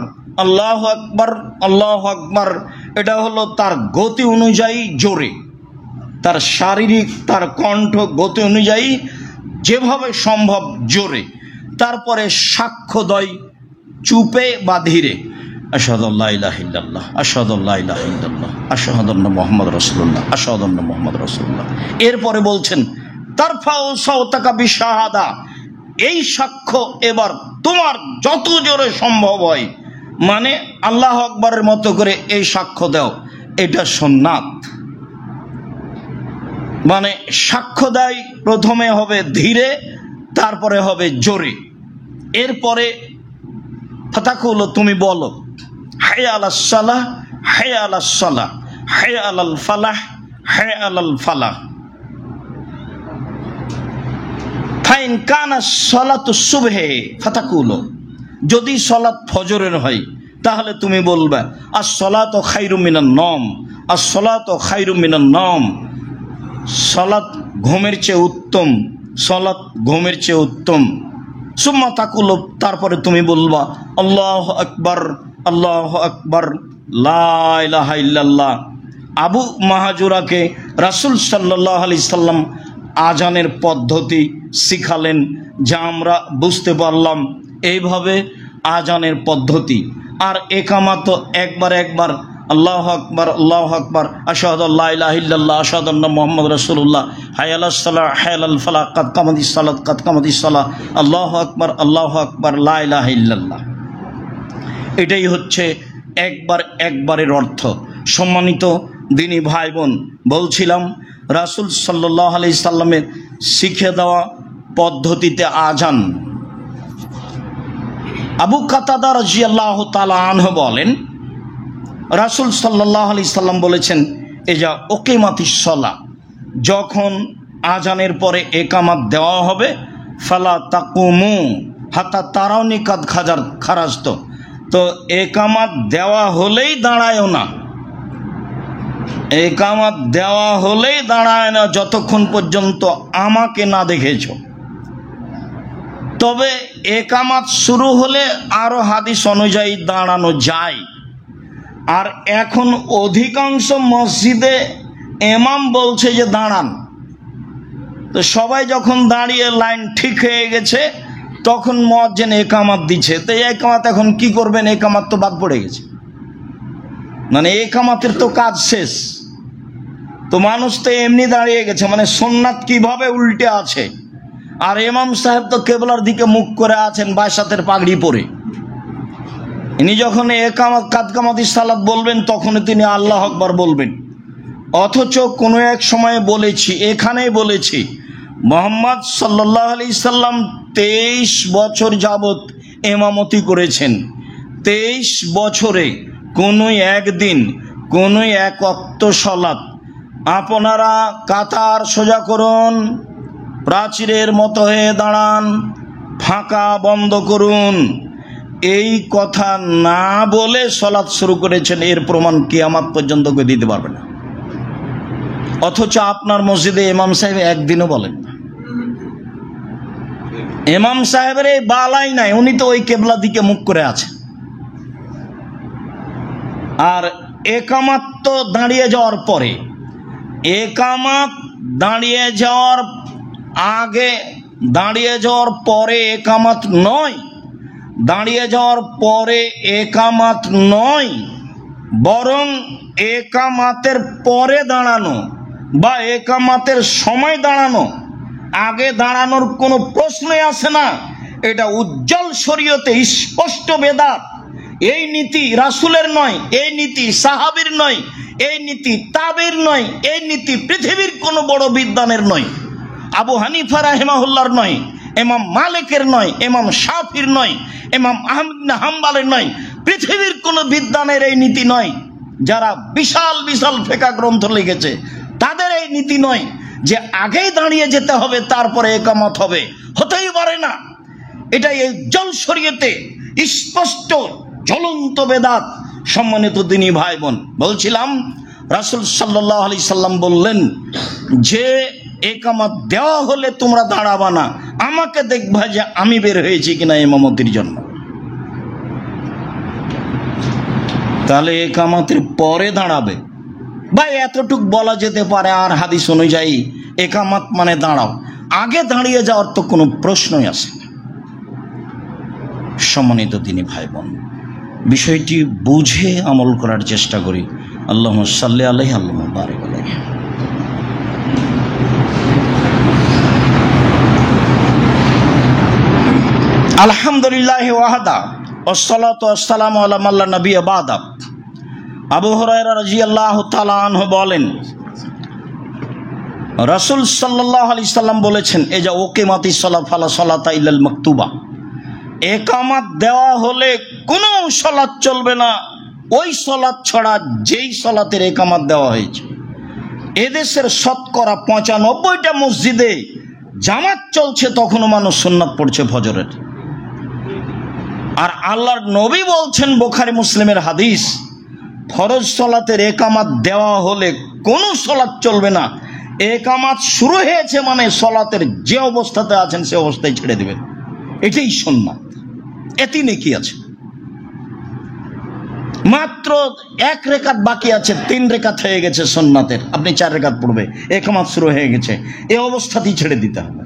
আল্লাহ আকবার আল্লাহ আকবার, এটা হলো তার গতি অনুযায়ী জোরে, তার শারীরিক তার কণ্ঠ গতি অনুযায়ী যেভাবে সম্ভব জোরে। তারপরে সাক্ষ্য দেয় চুপে বা ধীরে, আশহাদু আল্লা ইলাহা ইল্লাল্লাহ আশহাদু আল্লা ইলাহা ইল্লাল্লাহ আশহাদু আন্না মুহাম্মাদুর রাসূলুল্লাহ আশহাদু আন্না মুহাম্মাদুর রাসূলুল্লাহ। এরপরে বলছেন তারফাউ সাওতাকা বিশাহাদা, এই সাক্ষ্য এবার তোমার যত জোরে সম্ভব হয়, মানে আল্লাহ আকবরের মতো করে এই সাক্ষ্য দাও। এটা সুন্নাত, মানে সাক্ষ্য দেয় প্রথমে হবে ধীরে, তারপরে হবে জোরে। এরপরে ফাতাকুল, তুমি বলো হায় আলাস সালাহ হায় আলাস সালাহ হায় আলাল ফালাহ হায় আলাল ফালাহ। ফাইন কানা সালাতু সুবহে ফাতাকুল, যদি সালাত ফজরের হয় তাহলে তুমি বলবে আস-সালাতু খায়রুম মিনান নওম আস-সালাতু খায়রুম মিনান নওম, সালাত ঘুমের চেয়ে উত্তম, সালাত ঘুমের চেয়ে উত্তম। সুম্মা তাকুল, তারপরে তুমি বলবা আল্লাহু আকবার আল্লাহু আকবার লা ইলাহা ইল্লাল্লাহ। আবু মাহাজুরাকে রাসূল সাল্লাল্লাহু আলাইহি সাল্লাম আজানের পদ্ধতি শিখালেন, যা আমরা বুঝতে পারলাম এইভাবে আজানের পদ্ধতি। আর একামাত একবার একবার আল্লাহু আকবার আল্লাহু আকবার আশহাদু আল্লা ইলাহা ইল্লাল্লাহ আশহাদু আন্না মুহাম্মাদুর রাসূলুল্লাহ হাইয়া আলাস সালাহ হাইয়া আলাল ফালাহ কাদ কামাতিস সালাত কাদ কামাতিস সালাহ আল্লাহু আকবার লা ইলাহা ইল্লাল্লাহ। এটাই হচ্ছে একবার একবারের অর্থ। সম্মানিত দিনী ভাই বোন, বলছিলাম রাসূল সাল্লাল্লাহু আলাইহি সাল্লামের শিখে দেওয়া পদ্ধতিতে আজান। আবু কাতাদা রাদিয়াল্লাহু তাআলা আনহু বলেন রাসূল সাল্লাল্লাহু আলাইহি সাল্লাম বলেছেন এজা উকিমাতিস সালাহ, যখন আজানের পরে একামাত দেওয়া হবে ফালা তাকুমু হাত্তা তারাউনি কাদ খারাজত, তো একামাত দেওয়া হলেই দাঁড়ায়ও না, একামাত দেওয়া হলেই দাঁড়ায় না যতক্ষণ পর্যন্ত আমাকে না দেখেছ। তবে একামাত শুরু হলে আরো হাদিস অনুযায়ী দাঁড়ানো যায়। আর এখন অধিকাংশ মসজিদে ইমাম বলছে যে দাঁড়ান, তো সবাই যখন দাঁড়িয়ে লাইন ঠিক হয়ে গেছে তখন মুয়াজ্জিন একামাত দিচ্ছে। তো একামাত এখন কি করবেন, একামাত তো বাদ পড়ে গেছে, মানে একামাতের তো কাজ শেষ। তো মানুষ তো এমনি দাঁড়িয়ে গেছে, মানে সুন্নাত কিভাবে উল্টে আছে। আর ইমাম সাহেব তো কেবলার দিকে মুখ করে আছেন বায়সাতের পাগড়ি পরে, ইনি যখন একামাত কাদকামাতিস সালাত বলবেন তখন তিনি আল্লাহু আকবার বলবেন। অথচ কোনো এক সময়ে বলেছি, এখানেই বলেছি, মুহাম্মদ সাল্লাল্লাহু আলাইহি সাল্লাম 23 বছর যাবত ইমামতি করেছেন। 23 বছরে কোনো একদিন কোনো এক ওয়াক্ত সালাত আপনারা কাতার সোজা করুন, প্রাচীরের মতো হয়ে দাঁড়ান, ফাঁকা বন্ধ করুন। এই কথা না বলে সালাত শুরু করেছেন, এর প্রমাণ কিয়ামত পর্যন্ত কেউ দিতে পারবে না। অথচ আপনার মসজিদে ইমাম সাহেব একদিনও বলেন না। ইমাম সাহেবের এই বালাই নাই, উনি তো ওই কেবলা দিকে মুখ করে আছে। আর একামাত তো দাঁড়িয়ে যাওয়ার পরে, একামাত দাঁড়িয়ে যাওয়ার আগে, দাঁড়িয়ে যাওয়ার পরে একামাত নয়, দাঁড়িয়ে যাওয়ার পরে একামাত নয়, বরং একামাতের পরে দাঁড়ানো বা একামাতের সময় দাঁড়ানো, আগে দাঁড়ানোর কোনো প্রশ্নই আসে না। এটা উজ্জ্বল শরীয়তে স্পষ্ট বেদাত। এই নীতি রাসূলের নয়, এই নীতি সাহাবীর নয়, এই নীতি তাবেঈর নয়, এই নীতি পৃথিবীর কোনো বড় বিদ্বানের নয়। আবু হানিফা রাহিমাহুল্লাহর নয়, ইমাম মালিকের নয়, ইমাম শাফির নয়, ইমাম আহমদ ইবনে হাম্বলের নয়, পৃথিবীর কোনো বিদ্বানের এই নীতি নয়। যারা বিশাল বিশাল ফিকহ গ্রন্থ লিখেছে তাদের এই নীতি নয় যে আগেই দাঁড়িয়ে যেতে হবে তারপরে ইকামত হবে, হতেই পারে না। এটা এই উজ্জ্বল শরীয়তে স্পষ্ট জ্বলন্ত বেদাত। সম্মানিত দিনী ভাই বোন, বলছিলাম রাসূল সাল্লাল্লাহু আলাইহি সাল্লাম বললেন যে একামত দেওয়া হলে তোমরা দাঁড়াবা না, আমাকে দেখবা যে আমি বের হয়েছি কিনা ইমামতির জন্য। তাহলে একামতের পরে দাঁড়াবে ভাই, এতটুক বলা যেতে পারে। আর হাদিস অনুযায়ী একামত মানে দাঁড়াও, আগে দাঁড়িয়ে যাওয়ার তো কোনো প্রশ্নই আসে না। সম্মানিত দিনী ভাই বোন, বিষয়টি বুঝে আমল করার চেষ্টা করি। আল্লাহুম্মা সাল্লি আলাইহি আল্লাহুম্মা বারিক আলাইহি। আলহামদুলিল্লাহি ওয়াহদা ওয়াসসালাতু ওয়াসসালামু আলা মান লা নাবিয়্যা বা'দা। আবু হুরায়রা রাদিয়াল্লাহু তাআলা আনহু বলেন, রাসূল সাল্লাল্লাহু আলাইহি সাল্লাম বলেছেন, এ যা ওকিমাতিস সালাত ফালা সালাতা ইল্লাল মাকতুবা। একামত দেওয়া হলে কোনো সালাত চলবে না ওই সালাত ছাড়া যেই সালাতের একামত দেওয়া হয়েছে। এদেশের শতকরা ৯৫টা মসজিদে জামাত চলছে, তখনও মানুষ সুন্নাত পড়ছে ফজরের। আর আল্লাহর নবী বলছেন, বুখারী মুসলিমের হাদিস, ফরজ সালাতের একামত দেওয়া হলে কোনো সালাত চলবে না। একামত শুরু হয়েছে মানে সালাতের যে অবস্থাতে আছেন সে অবস্থায় ছেড়ে দিবেন, এটাই সুন্নাত। এতে নেকি আছে। মাত্র ১ রাকাত বাকি আছে, ৩ রাকাত হয়ে গেছে সুন্নাতের, আপনি ৪ রাকাত পড়বে, একামত শুরু হয়ে গেছে, এই অবস্থাতেই ছেড়ে দিতে হবে।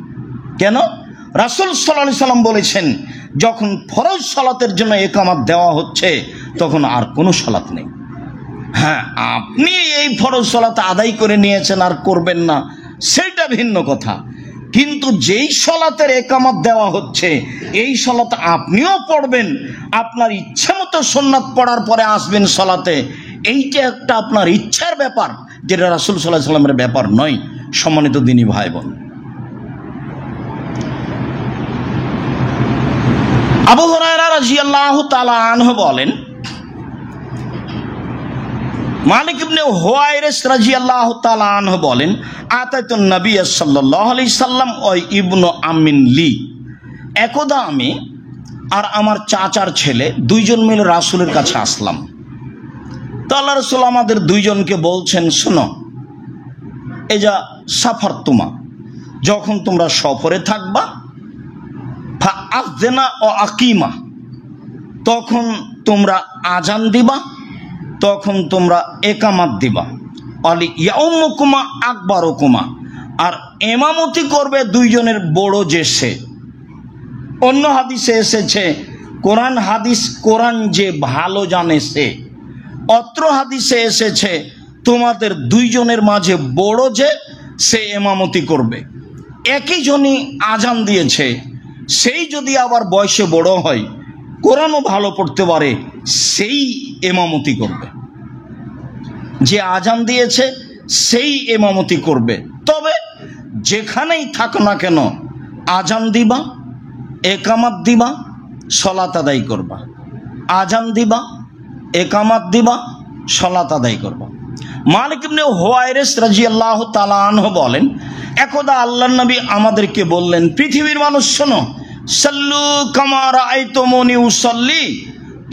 কেন? রাসূল সাল্লাল্লাহু আলাইহি সাল্লাম বলেছেন, যখন ফরজ সালাতের জন্য একামত দেওয়া হচ্ছে তখন আর কোনো সালাত নেই। হ্যাঁ, আপনি এই ফরজ সালাত আদায় করে নিয়েছেন আর করবেন না, সেটা ভিন্ন কথা। কিন্তু যেই সালাতের একামত দেওয়া হচ্ছে এই সালাত আপনিও পড়বেন, আপনার ইচ্ছা মতো সুন্নাত পড়ার পরে আসবেন সালাতে, এইটা একটা আপনার ইচ্ছার ব্যাপার, যেটা রাসূল সাল্লাল্লাহু আলাইহি সাল্লামের ব্যাপার নয়। সম্মানিত দিনী ভাই বোন, আবু হুরায়রা রাদিয়াল্লাহু তাআলা আনহু বলেন, মালিক ইবনে হুয়াইরিস রাদিয়াল্লাহু তাআলা আনহু বলেন, আতাতুন নবী সাল্লাল্লাহু আলাইহি সাল্লাম ও ইবনু আমিন লি। একদা আমি আর আমার চাচার ছেলে দুইজন মিলে রাসূলের কাছে আসলাম। তো আল্লাহ রাসূল আমাদের দুইজনকে বলছেন, শোনো, এই যা সাফার তুমা, যখন তোমরা সফরে থাকবা, ফা আযনা ও আকিমা, তখন তোমরা আজান দিবা, তখন তোমরা একামত দিবা। আলি ইয়াউমুকুমা আকবারুকুমা, আর ইমামতি করবে দুইজনের বড় যে সে। অন্য হাদিসে এসেছে কোরআন যে ভালো জানে সে। অত্র হাদিসে এসেছে তোমাদের দুইজনের মাঝে বড় যে সে ইমামতি করবে। একই জনই আজান দিয়েছে, সেই যদি আবার বয়সে বড় হয়, কোরআনও ভালো পড়তে পারে, সেই ইমামতি করবে। যে আজান দিয়েছে সেই ইমামতি করবে। তবে যেখানেই থাক না কেন, আজান দিবা, একামত দিবা, সালাত আদায় করবা। আজান দিবা, একামত দিবা, সালাত আদায় করবা। মালিক ইবনে হুয়াইরিস রাদিয়াল্লাহু তাআলা আনহু বলেন, একদা আল্লাহর নবী আমাদেরকে বললেন, পৃথিবীর মানুষ শোনো, সাল্লু কামা রাআইতুমুনি উসাল্লি,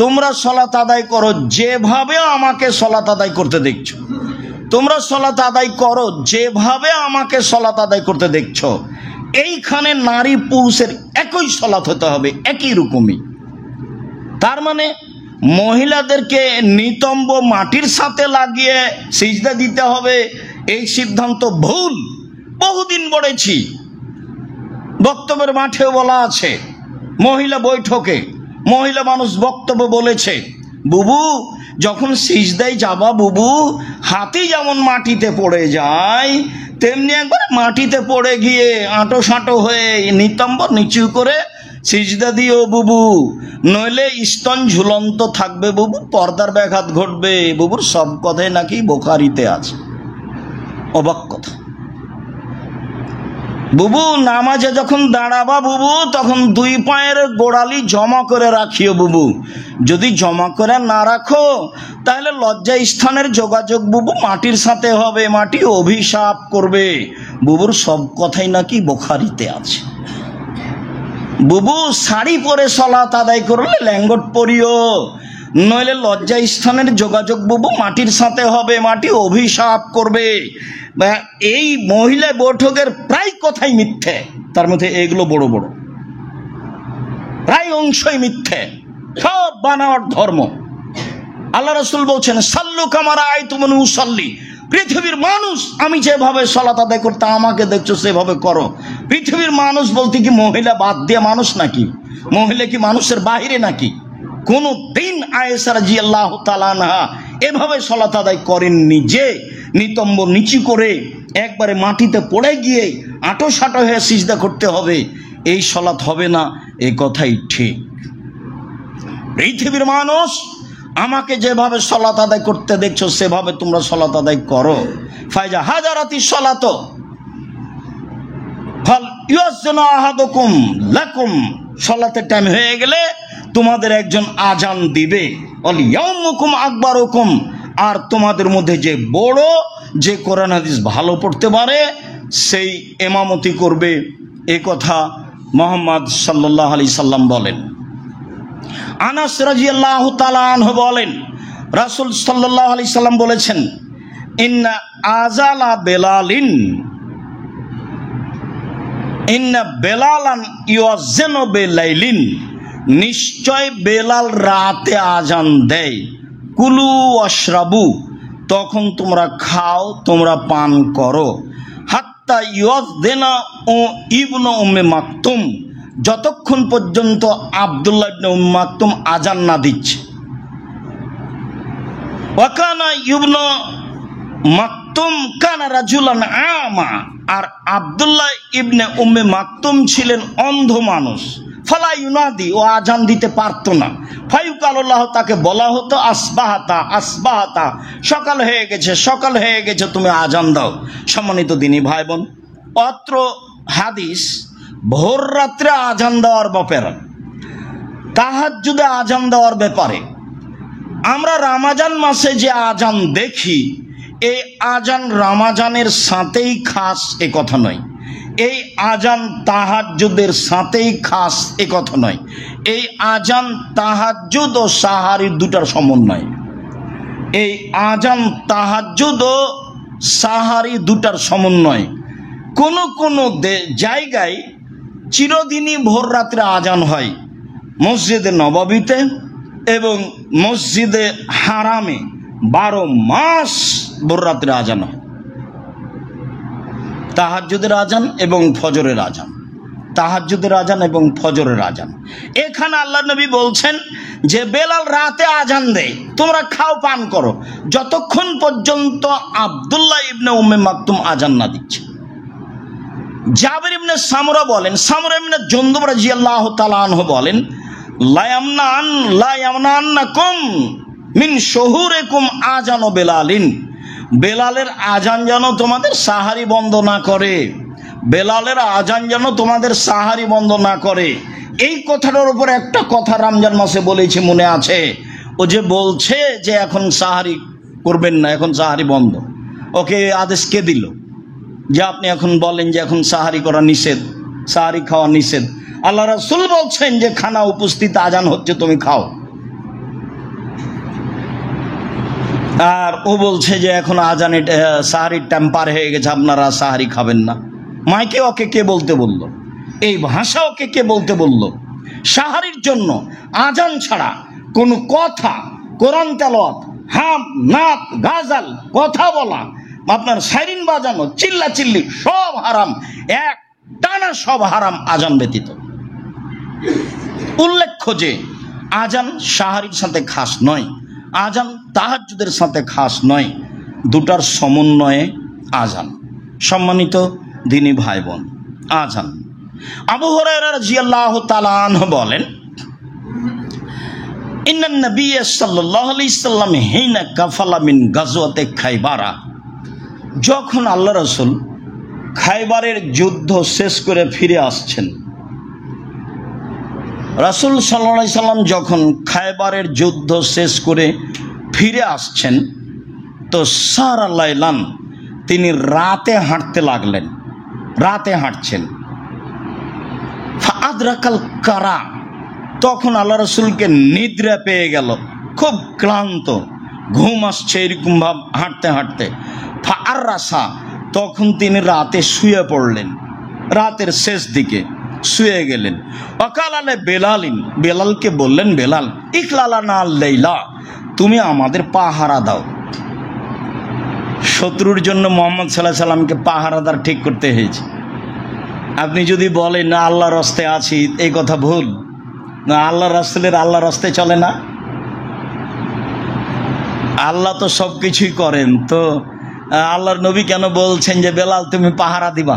তোমরা সালাত আদায় করো যেভাবে আমাকে সালাত আদায় করতে দেখছো। তোমরা সালাত আদায় করো যেভাবে আমাকে সালাত আদায় করতে দেখছো। এইখানে নারী পুরুষের একই সালাত হতে হবে, একই রকমই। তার মানে মহিলাদেরকে নিতম্ব মাটির সাথে লাগিয়ে সিজদা দিতে হবে, এই সিদ্ধান্ত ভুল। বহুদিন বলেছি, বক্তব্যের মাঠেও বলা আছে, মহিলা বৈঠকে মহিলা মানুষ বক্তব্য বলেছে, বুবু যখন সিজদায় যাবা বুবু, হাতি যেমন মাটিতে পড়ে যায় তেমনি একবার মাটিতে পড়ে গিয়ে আঁটো সাঁটো হয়ে নিতম্ব নিচু করে সিজদা দিও বুবু, নইলে স্তন ঝুলন্ত থাকবে বুবু, পর্দার ব্যাঘাত ঘটবে। বুবুর সব কথাই নাকি বুখারীতে আছে। অবাক কথা। বুবু নামাজে যখন দাঁড়াবা বুবু, তখন দুই পায়ের গোড়ালি জমা করে রাখিও বুবু। যদি জমা করে না রাখো তাহলে লজ্জা স্থানের যোগাযোগ বুবু মাটির সাথে হবে, মাটি অভিশাপ করবে। বুবুর সব কথাই নাকি বুখারীতে আছে। বুবু শাড়ি পরে সালাত আদায় করলে ল্যাঙ্গট পরিও, নইলে লজ্জা স্থানের যোগাযোগ বুবু মাটির সাথে হবে, মাটি অভিশাপ করবে। এই মহিলা বৈঠকের প্রায় কথাই মিথ্যে, তার মধ্যে এগুলো বড় বড় প্রায় অংশই মিথ্যে, সব বানাওয়ার ধর্ম। আল্লাহ রাসূল বলছেন, সাল্লু কামা রাআইতুমুনি উসাল্লি, পৃথিবীর মানুষ আমি যেভাবে সালাত আদায় করতে আমাকে দেখছো সেভাবে করো। পৃথিবীর মানুষ বলতে কি মহিলা বাদ দিয়ে মানুষ নাকি? মহিলা কি মানুষের বাইরে নাকি? কোন দিন আয়েশা রাদিয়াল্লাহু তাআলা আনহা এভাবে সালাত আদায় করেননি যে নিতম্ব নিচু করে একবারে মাটিতে পড়ে গিয়ে আঁটো সাঁটো হয়ে সিজদা করতে হবে, এই সালাত হবে না, এই কথাই ঠিক। পৃথিবীর মানুষ আমাকে যেভাবে সালাত আদায় করতে দেখছো সেভাবে তোমরা সালাত আদায় করো। ফাইজা হাজারাতি সালাত ফাল ইউযাজ্জিনু আহাদুকুম লাকুম, সালাতের টাইম হয়ে গেলে তোমাদের একজন আজান দিবে। ওয়াল ইয়াউমুকুম আকবারুকুম, আর তোমাদের মধ্যে যে বড়, যে কোরআন হাদিস ভালো পড়তে পারে সেই ইমামতি করবে। এই কথা মুহাম্মদ সাল্লাল্লাহু আলাইহি সাল্লাম বলেন। আনাস রাদিয়াল্লাহু তাআলা আনহু বলেন, রাসূল সাল্লাল্লাহু আলাইহি সাল্লাম বলেছেন, ইন্না আযালা বেলালিন, ইন্না বেলালান ইউযাজ্জিনু বিলাইলিন, নিশ্চয় বেলাল রাতে আজান দেয়। কুলু ওয়াশরাবু, তখন তোমরা খাও, তোমরা পান করো। হাত্তা ইউযাজ্জিনা ইবনু উম্মে মাকতুম, যতক্ষণ পর্যন্ত আব্দুল্লাহ ইবনে উম্মে মাকতুম আজান না দিচ্ছে। ওয়াকানা ইবনু মাকতুম কানা রাজুলান আমা, আর আব্দুল্লাহ ইবনে উম্মে মাকতুম ছিলেন অন্ধ মানুষ। ফালা ইউনাদি, ও আজান দিতে পারতো না। ফায়ুকাল্লাহ, তাকে বলা হতো আসবাহাতা আসবাহাতা, সকাল হয়ে গেছে সকাল হয়ে গেছে, তুমি আজান দাও। সম্মানিত দিনী ভাই বোন, অত্র হাদিস ভোর রাত্রে আজান দেওয়ার ব্যাপারে, তাহাজ্জুদে আজান দেওয়ার ব্যাপারে। আমরা রমজান মাসে যে আজান দেখি, এই আজান রমজানের সাথেই খাস এ কথা নয়। এই আজান তাহাজ্জুদের সাথেই খাস এ কথা নয়। এই আজান তাহাজ্জুদ ও সাহারির দুটার সমন্বয়। এই আজান তাহাজ্জুদ ও সাহারি দুটার সমন্বয়। কোন কোন জায়গায় চিরদিনই ভোর রাত্রে আজান হয়, মসজিদে নববীতে এবং মসজিদে হারামে 12 মাস ভোর রাত্রে আজান হয়। তাহাজ্জুদের আজান এবং ফজরের আজান, তাহাজ্জুদের আজান এবং ফজরের আজান। এখানে আল্লাহ নবী বলছেন যে বেলাল রাতে আজান দেয়, তোমরা খাও পান করো, যতক্ষণ পর্যন্ত আব্দুল্লাহ ইবনে উম্মে মাকতুম আজান না দিচ্ছে। জাবির ইবনে সামুরা বলেন, সামুরা ইবনে জুনদুব রাদিয়াল্লাহু তাআলা আনহু বলেন, লা ইয়ামনান্নাকুম মিন শুহুরিকুম আজানু বেলালিন, বেলালের আজান যেন তোমাদের সাহারি বন্ধ না করে, বেলালের আজান যেন তোমাদের সাহারি বন্ধ না করে। এই কথাটার উপর একটা কথা রমজান মাসে বলেছি, মনে আছে? ও যে বলছে যে এখন সাহারি করবেন না, এখন সাহারি বন্ধ। ওকে আদেশ কে দিল যে আপনি এখন বলেন যে এখন সাহারি করা নিষেধ, সাহারি খাওয়া নিষেধ? আল্লাহ রাসূল বলছেন যে খানা উপস্থিত, আজান হচ্ছে, তুমি খাও। আর ও বলছে যে এখন আজানে সাহারির টাইম পার হয়ে গেছে, আপনারা সাহারি খাবেন না। মাইকে ওকে কে বলতে বলল? এই ভাষা ওকে কে বলতে বলল? সাহারির জন্য আজান ছাড়া কোনো কথা, কোরআন তেলাওয়াত, হাম, নাত, গাজাল, কথা বলা, আপনার সাইরিন বাজানো, চিল্লা চিল্লি সব হারাম, এক টানা সব হারাম আজান ব্যতীত। উল্লেখ্য যে আজান সাহারির সাথে খাস নয়, আজান তাহাজ্জুদের সাথে খাস নয়, দুটার সমন্বয়ে আজান। সম্মানিত দিনী ভাই বোন, আজান। আবু হুরায়রা রাদিয়াল্লাহু তাআলা আনহু বলেন, ইন্নান নবী সাল্লাল্লাহু আলাইহি সাল্লাম হিনা কাফালা মিন গাজওয়াতে খাইবারা, যখন আল্লাহ রাসূল খাইবারের যুদ্ধ শেষ করে ফিরে আসছেন, রাসূল সাল্লাল্লাহু আলাইহি সাল্লাম যখন খাইবারের যুদ্ধ শেষ করে ফিরে আসছেন, তো সারা লাইলান তিনি রাতে হাঁটতে লাগলেন, রাতে হাঁটছেন। ফাআদরাকাল কারা, তখন আল্লাহ রাসূলকে নিদ্রা পেয়ে গেল, খুব ক্লান্ত, ঘুম আসছে এরকম ভাব হাঁটতে হাঁটতে। ফাআররাসা, তখন তিনি রাতে শুয়ে পড়লেন, রাতের শেষ দিকে শুয়ে গেলেন। ওয়াকাল আলে বেলালিন, বেলালকে বললেন, বেলাল ইকলালানা আল-লাইলা, তুমি আমাদের পাহারা দাও। শত্রুর জন্য মুহাম্মদ সাল্লাল্লাহু আলাইহি সাল্লামকে পাহারাদার ঠিক করতে হয়েছে। আপনি যদি বলেন না আল্লাহর রাস্তায় আছি, এই কথা ভুল। না, আল্লাহ রাসূলের আল্লাহর রাস্তায় চলে না। আল্লাহ তো সব কিছুই করেন, তো আল্লাহর নবী কেন বলছেন যে বেলাল তুমি পাহারা দিবা?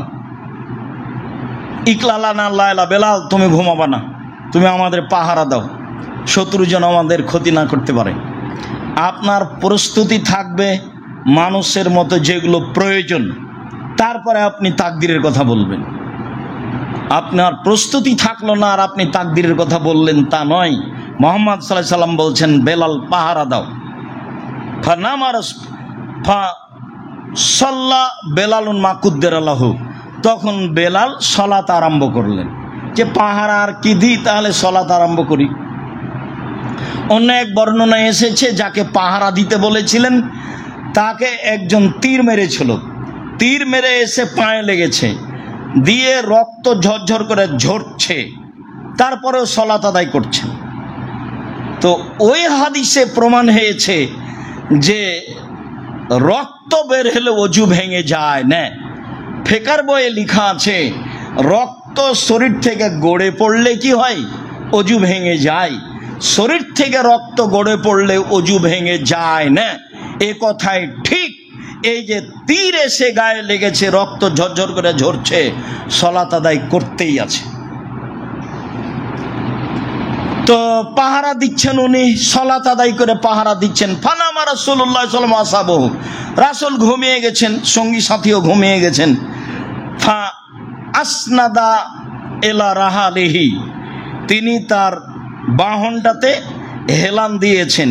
ইকলালানা লাইলা, বেলাল তুমি ঘুমাবা না, তুমি আমাদের পাহারা দাও, শত্রু যেন আমাদের ক্ষতি না করতে পারে। আপনার প্রস্তুতি থাকবে মানুষের মতো যেগুলো প্রয়োজন, তারপরে আপনি তাকদীরের কথা বলবেন। আপনার প্রস্তুতি থাকলো না আর আপনি তাকদীরের কথা বললেন, তা নয়। মুহাম্মদ সাল্লাল্লাহু আলাইহি সাল্লাম বলছেন বেলাল পাহারা দাও। সাল্লা বেলালুন মাকুদ্দের লাহু, তখন বেলাল সলাত আরম্ভ করলেন, যে পাহারা আর কি দিই, তাহলে সলাত আরম্ভ করি। অন্য এক বর্ণনায় এসেছে যাকে পাহারা দিতে বলেছিলেন তাকে একজন তীর মেরেছিল, তীর মেরে এসে পায়ে লেগেছে, দিয়ে রক্ত ঝরঝর করে ঝরছে, তারপরেও সলাত আদায় করছে। তো ওই হাদিসে প্রমাণ হয়েছে যে রক্ত বের হলে অজু ভেঙে যায় না। ফিকার বইয়ে লেখা আছে রক্ত শরীর থেকে গড়ে পড়লে কি হয়? অজু ভেঙে যায়। শরীর থেকে রক্ত গড়ে পড়লে অজু ভেঙে যায় না, এ কথাই ঠিক। এই যে তীর এসে গায়ে লেগেছে, রক্ত ঝরঝর করে ঝরছে, সলাত আদায় করতেই আছে। তো পাহারা দিচ্ছেন উনি, সলাত আদায় করে পাহারা দিচ্ছেন। ফানামা রাসূলুল্লাহ সাল্লাল্লাহু আলাইহি ওয়াসাল্লাম, রাসূল ঘুমিয়ে গেছেন, সঙ্গী সাথীও ঘুমিয়ে গেছেন। ফা আসনাদা এলা রাহালিহি, তিনি তার বাহনটাতে হেলান দিয়েছেন।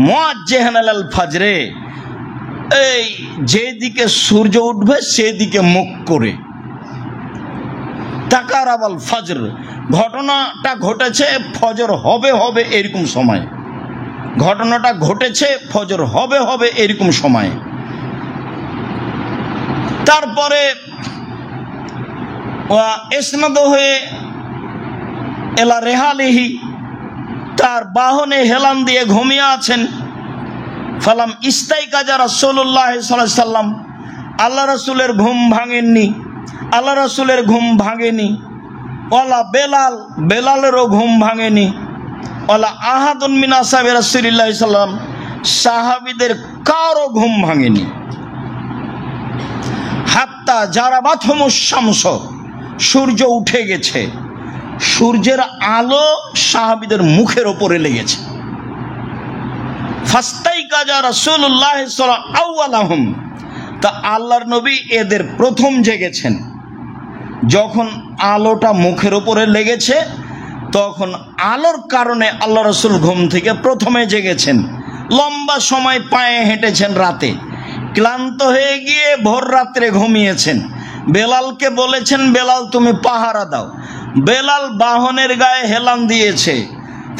মুআজ্জিহান আলাল ফাজরে, এই যেদিকে সূর্য উঠবে সেদিকে মুখ করে। তাকারাবাল ফজর, ঘটনাটা ঘটেছে ফজর হবে হবে এরকম সময়, ঘটনাটা ঘটেছে ফজর হবে হবে এরকম সময়। তারপরে ইসনাদ হয়ে এলা রেহালিহি, তার বাহনে হেলান দিয়ে ঘুমিয়ে আছেন। ফালাম ইস্তাইকাজা রাসূলুল্লাহ সাল্লাল্লাহু আলাইহি সাল্লাম, আল্লাহ রাসূলের ঘুম ভাঙেননি, আল্লাহ রাসূলের ঘুম ভাঙেনি। ওয়ালা বেলাল, বেলালেরও ঘুম ভাঙেনি। ওয়ালা আহাদুন মিন আসহাবি রাসূলিল্লাহ সাল্লাল্লাহু আলাইহি সাল্লাম, সাহাবীদের কারো ঘুম ভাঙেনি। হাত্তা জারাবাতহুমুশ শামস, সূর্য উঠে গেছে, সূর্যের আলো সাহাবীদের মুখের উপরে লেগেছে। ফাস্তাইকাজা রাসূলুল্লাহ সাল্লাল্লাহু আউয়ালাহুম, তা আল্লাহর নবী এদের প্রথম জেগেছেন। যখন আলোটা মুখের উপরে লেগেছে তখন আলোর কারণে আল্লাহ রাসূল ঘুম থেকে প্রথমে জেগেছেন। লম্বা সময় পায়ে হেঁটেছেন, রাতে ক্লান্ত হয়ে গিয়ে ভোর রাত্রে ঘুমিয়েছেন। বেলালকে বলেছেন, বেলাল তুমি পাহারা দাও। বেলাল বাহনের গায়ে হেলান দিয়েছে।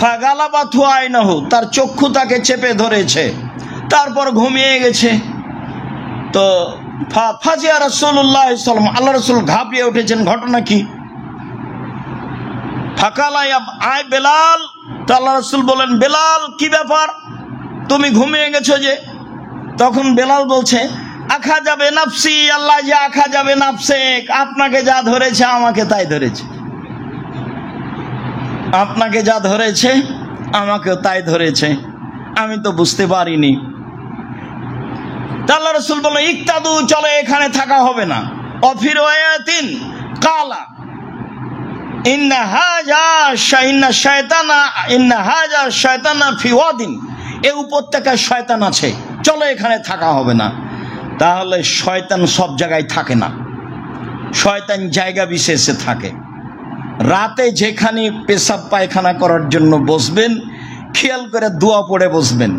ফাগালাবাথু আইনাহু, তার চক্ষু তাকে চেপে ধরেছে, তারপর ঘুমিয়ে গেছে। তো ফাজিয়া রাসূলুল্লাহ সাল্লাল্লাহু আলাইহি ওয়াসাল্লাম, আল্লাহ রাসূল ঘাবড়িয়ে উঠেছেন, ঘটনা কি? ফাকালা ইয়া আয় বেলাল। তো আল্লাহ রাসূল বলেন, বেলাল কি ব্যাপার, তুমি ঘুমিয়ে গেছো যে? তখন বেলাল বলছে, আখা যাবে নাফসি, আল্লাহ যা আখা যাবে নাফসে, আপনাকে যা ধরেছে আমাকে তাই ধরেছে, আপনাকে যা ধরেছে আমাকেও তাই ধরেছে, আমি তো বুঝতে পারিনি। আল্লাহ রাসূল বললেন, ইক্তাদু, চলে, এখানে থাকা হবে না। অফির ওয়ায়াতিন কালা ইন্না হাজা শায়তানা ফি ওয়াদিন, এই উপত্যকায় শয়তান আছে, চলো এখানে থাকা হবে না। তাহলে শয়তান সব জায়গায় থাকে না, শয়তান জায়গা বিশেষে থাকে। রাতে যেখানে পেশাব পায়খানা করার জন্য বসবেন, খেয়াল করে দোয়া পড়ে বসবেন।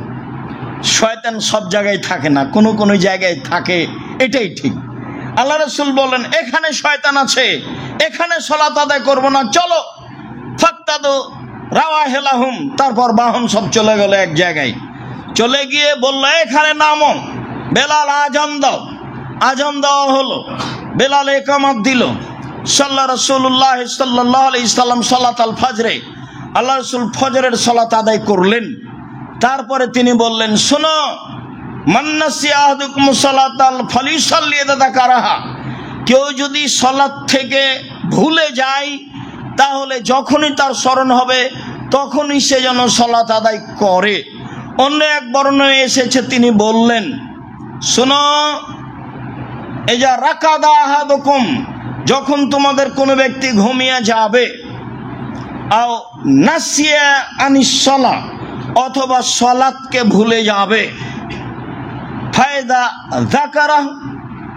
শয়তান সব জায়গায় থাকে না, কোনো কোনো জায়গায় থাকে, এটাই ঠিক। আল্লাহ রাসূল বলেন, এখানে শয়তান আছে, এখানে সালাত আদায় করব না, চলো। ফাক্তাদু রাওয়াহিলাহুম, তারপর বাহন সব চলে গেল এক জায়গায়। চলে গিয়ে বলল, এখানে নামো, বেলাল আজান দাও। আজান দেওয়া হলো, বেলাল ইকামত দিল। সাল্লা রাসূলুল্লাহ সাল্লাল্লাহু আলাইহি সাল্লাম সালাত আল ফজরে, আল্লাহ রাসূল ফজরের সালাত আদায় করলেন। তারপরে তিনি বললেন, শোনো, মান্নাসিয়া আহাদুকুম সালাতাল ফালিসাল্লি যাকারাহা, কেউ যদি সালাত থেকে ভুলে যায় তাহলে যখনই তার স্মরণ হবে তখনই সে যেন সালাত আদায় করে। অন্য এক বর্ণনায় এসেছে, তিনি বললেন, শোনো, এজা রাকাদা আহাদুকুম, যখন তোমাদের কোনো ব্যক্তি ঘুমিয়ে যাবে, আও নাসিয়া আনিস সালাহ, অথবা সালাতকে ভুলে যাবে, ফায়দা যাকারা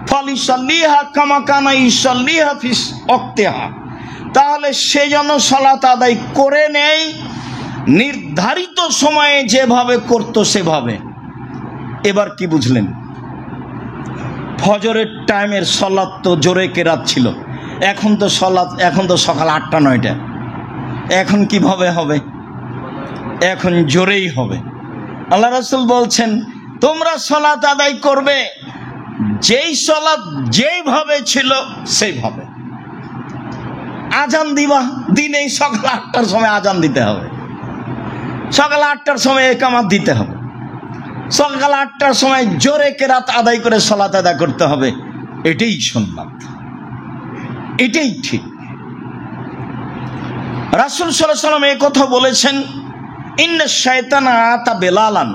ফালিসাল্লিহা কামা কানা ইসাল্লিহা ফি ওয়াক্তিহা, তাহলে সে যেন সালাত আদায় করে নেয় নির্ধারিত সময়ে যেভাবে করতো সেভাবে। এবার কি বুঝলেন? ফজরের টাইমের সালাত তো জোরে কেরাত ছিল, এখন তো সালাত, এখন তো সকাল 8টা 9টা, এখন কিভাবে হবে? এখন জোরেই হবে। আল্লাহ রাসূল বলছেন, তোমরা সালাত আদায় করবে যেই সালাত যেইভাবে ছিল সেইভাবে। আজান দিবা, দিনেই সকাল 8টার সময় আজান দিতে হবে, সকাল 8টার সময় ইকামত দিতে হবে, সকাল 8টার সময় জোরে কেরাত আদায় করে সালাত আদায় করতে হবে। এটাই সুন্নাত, এটাই ঠিক। রাসূল সাল্লাল্লাহু আলাইহি ওয়াসাল্লাম এই কথা বলেছেন, ইন্না শায়তানা আতা বেলালান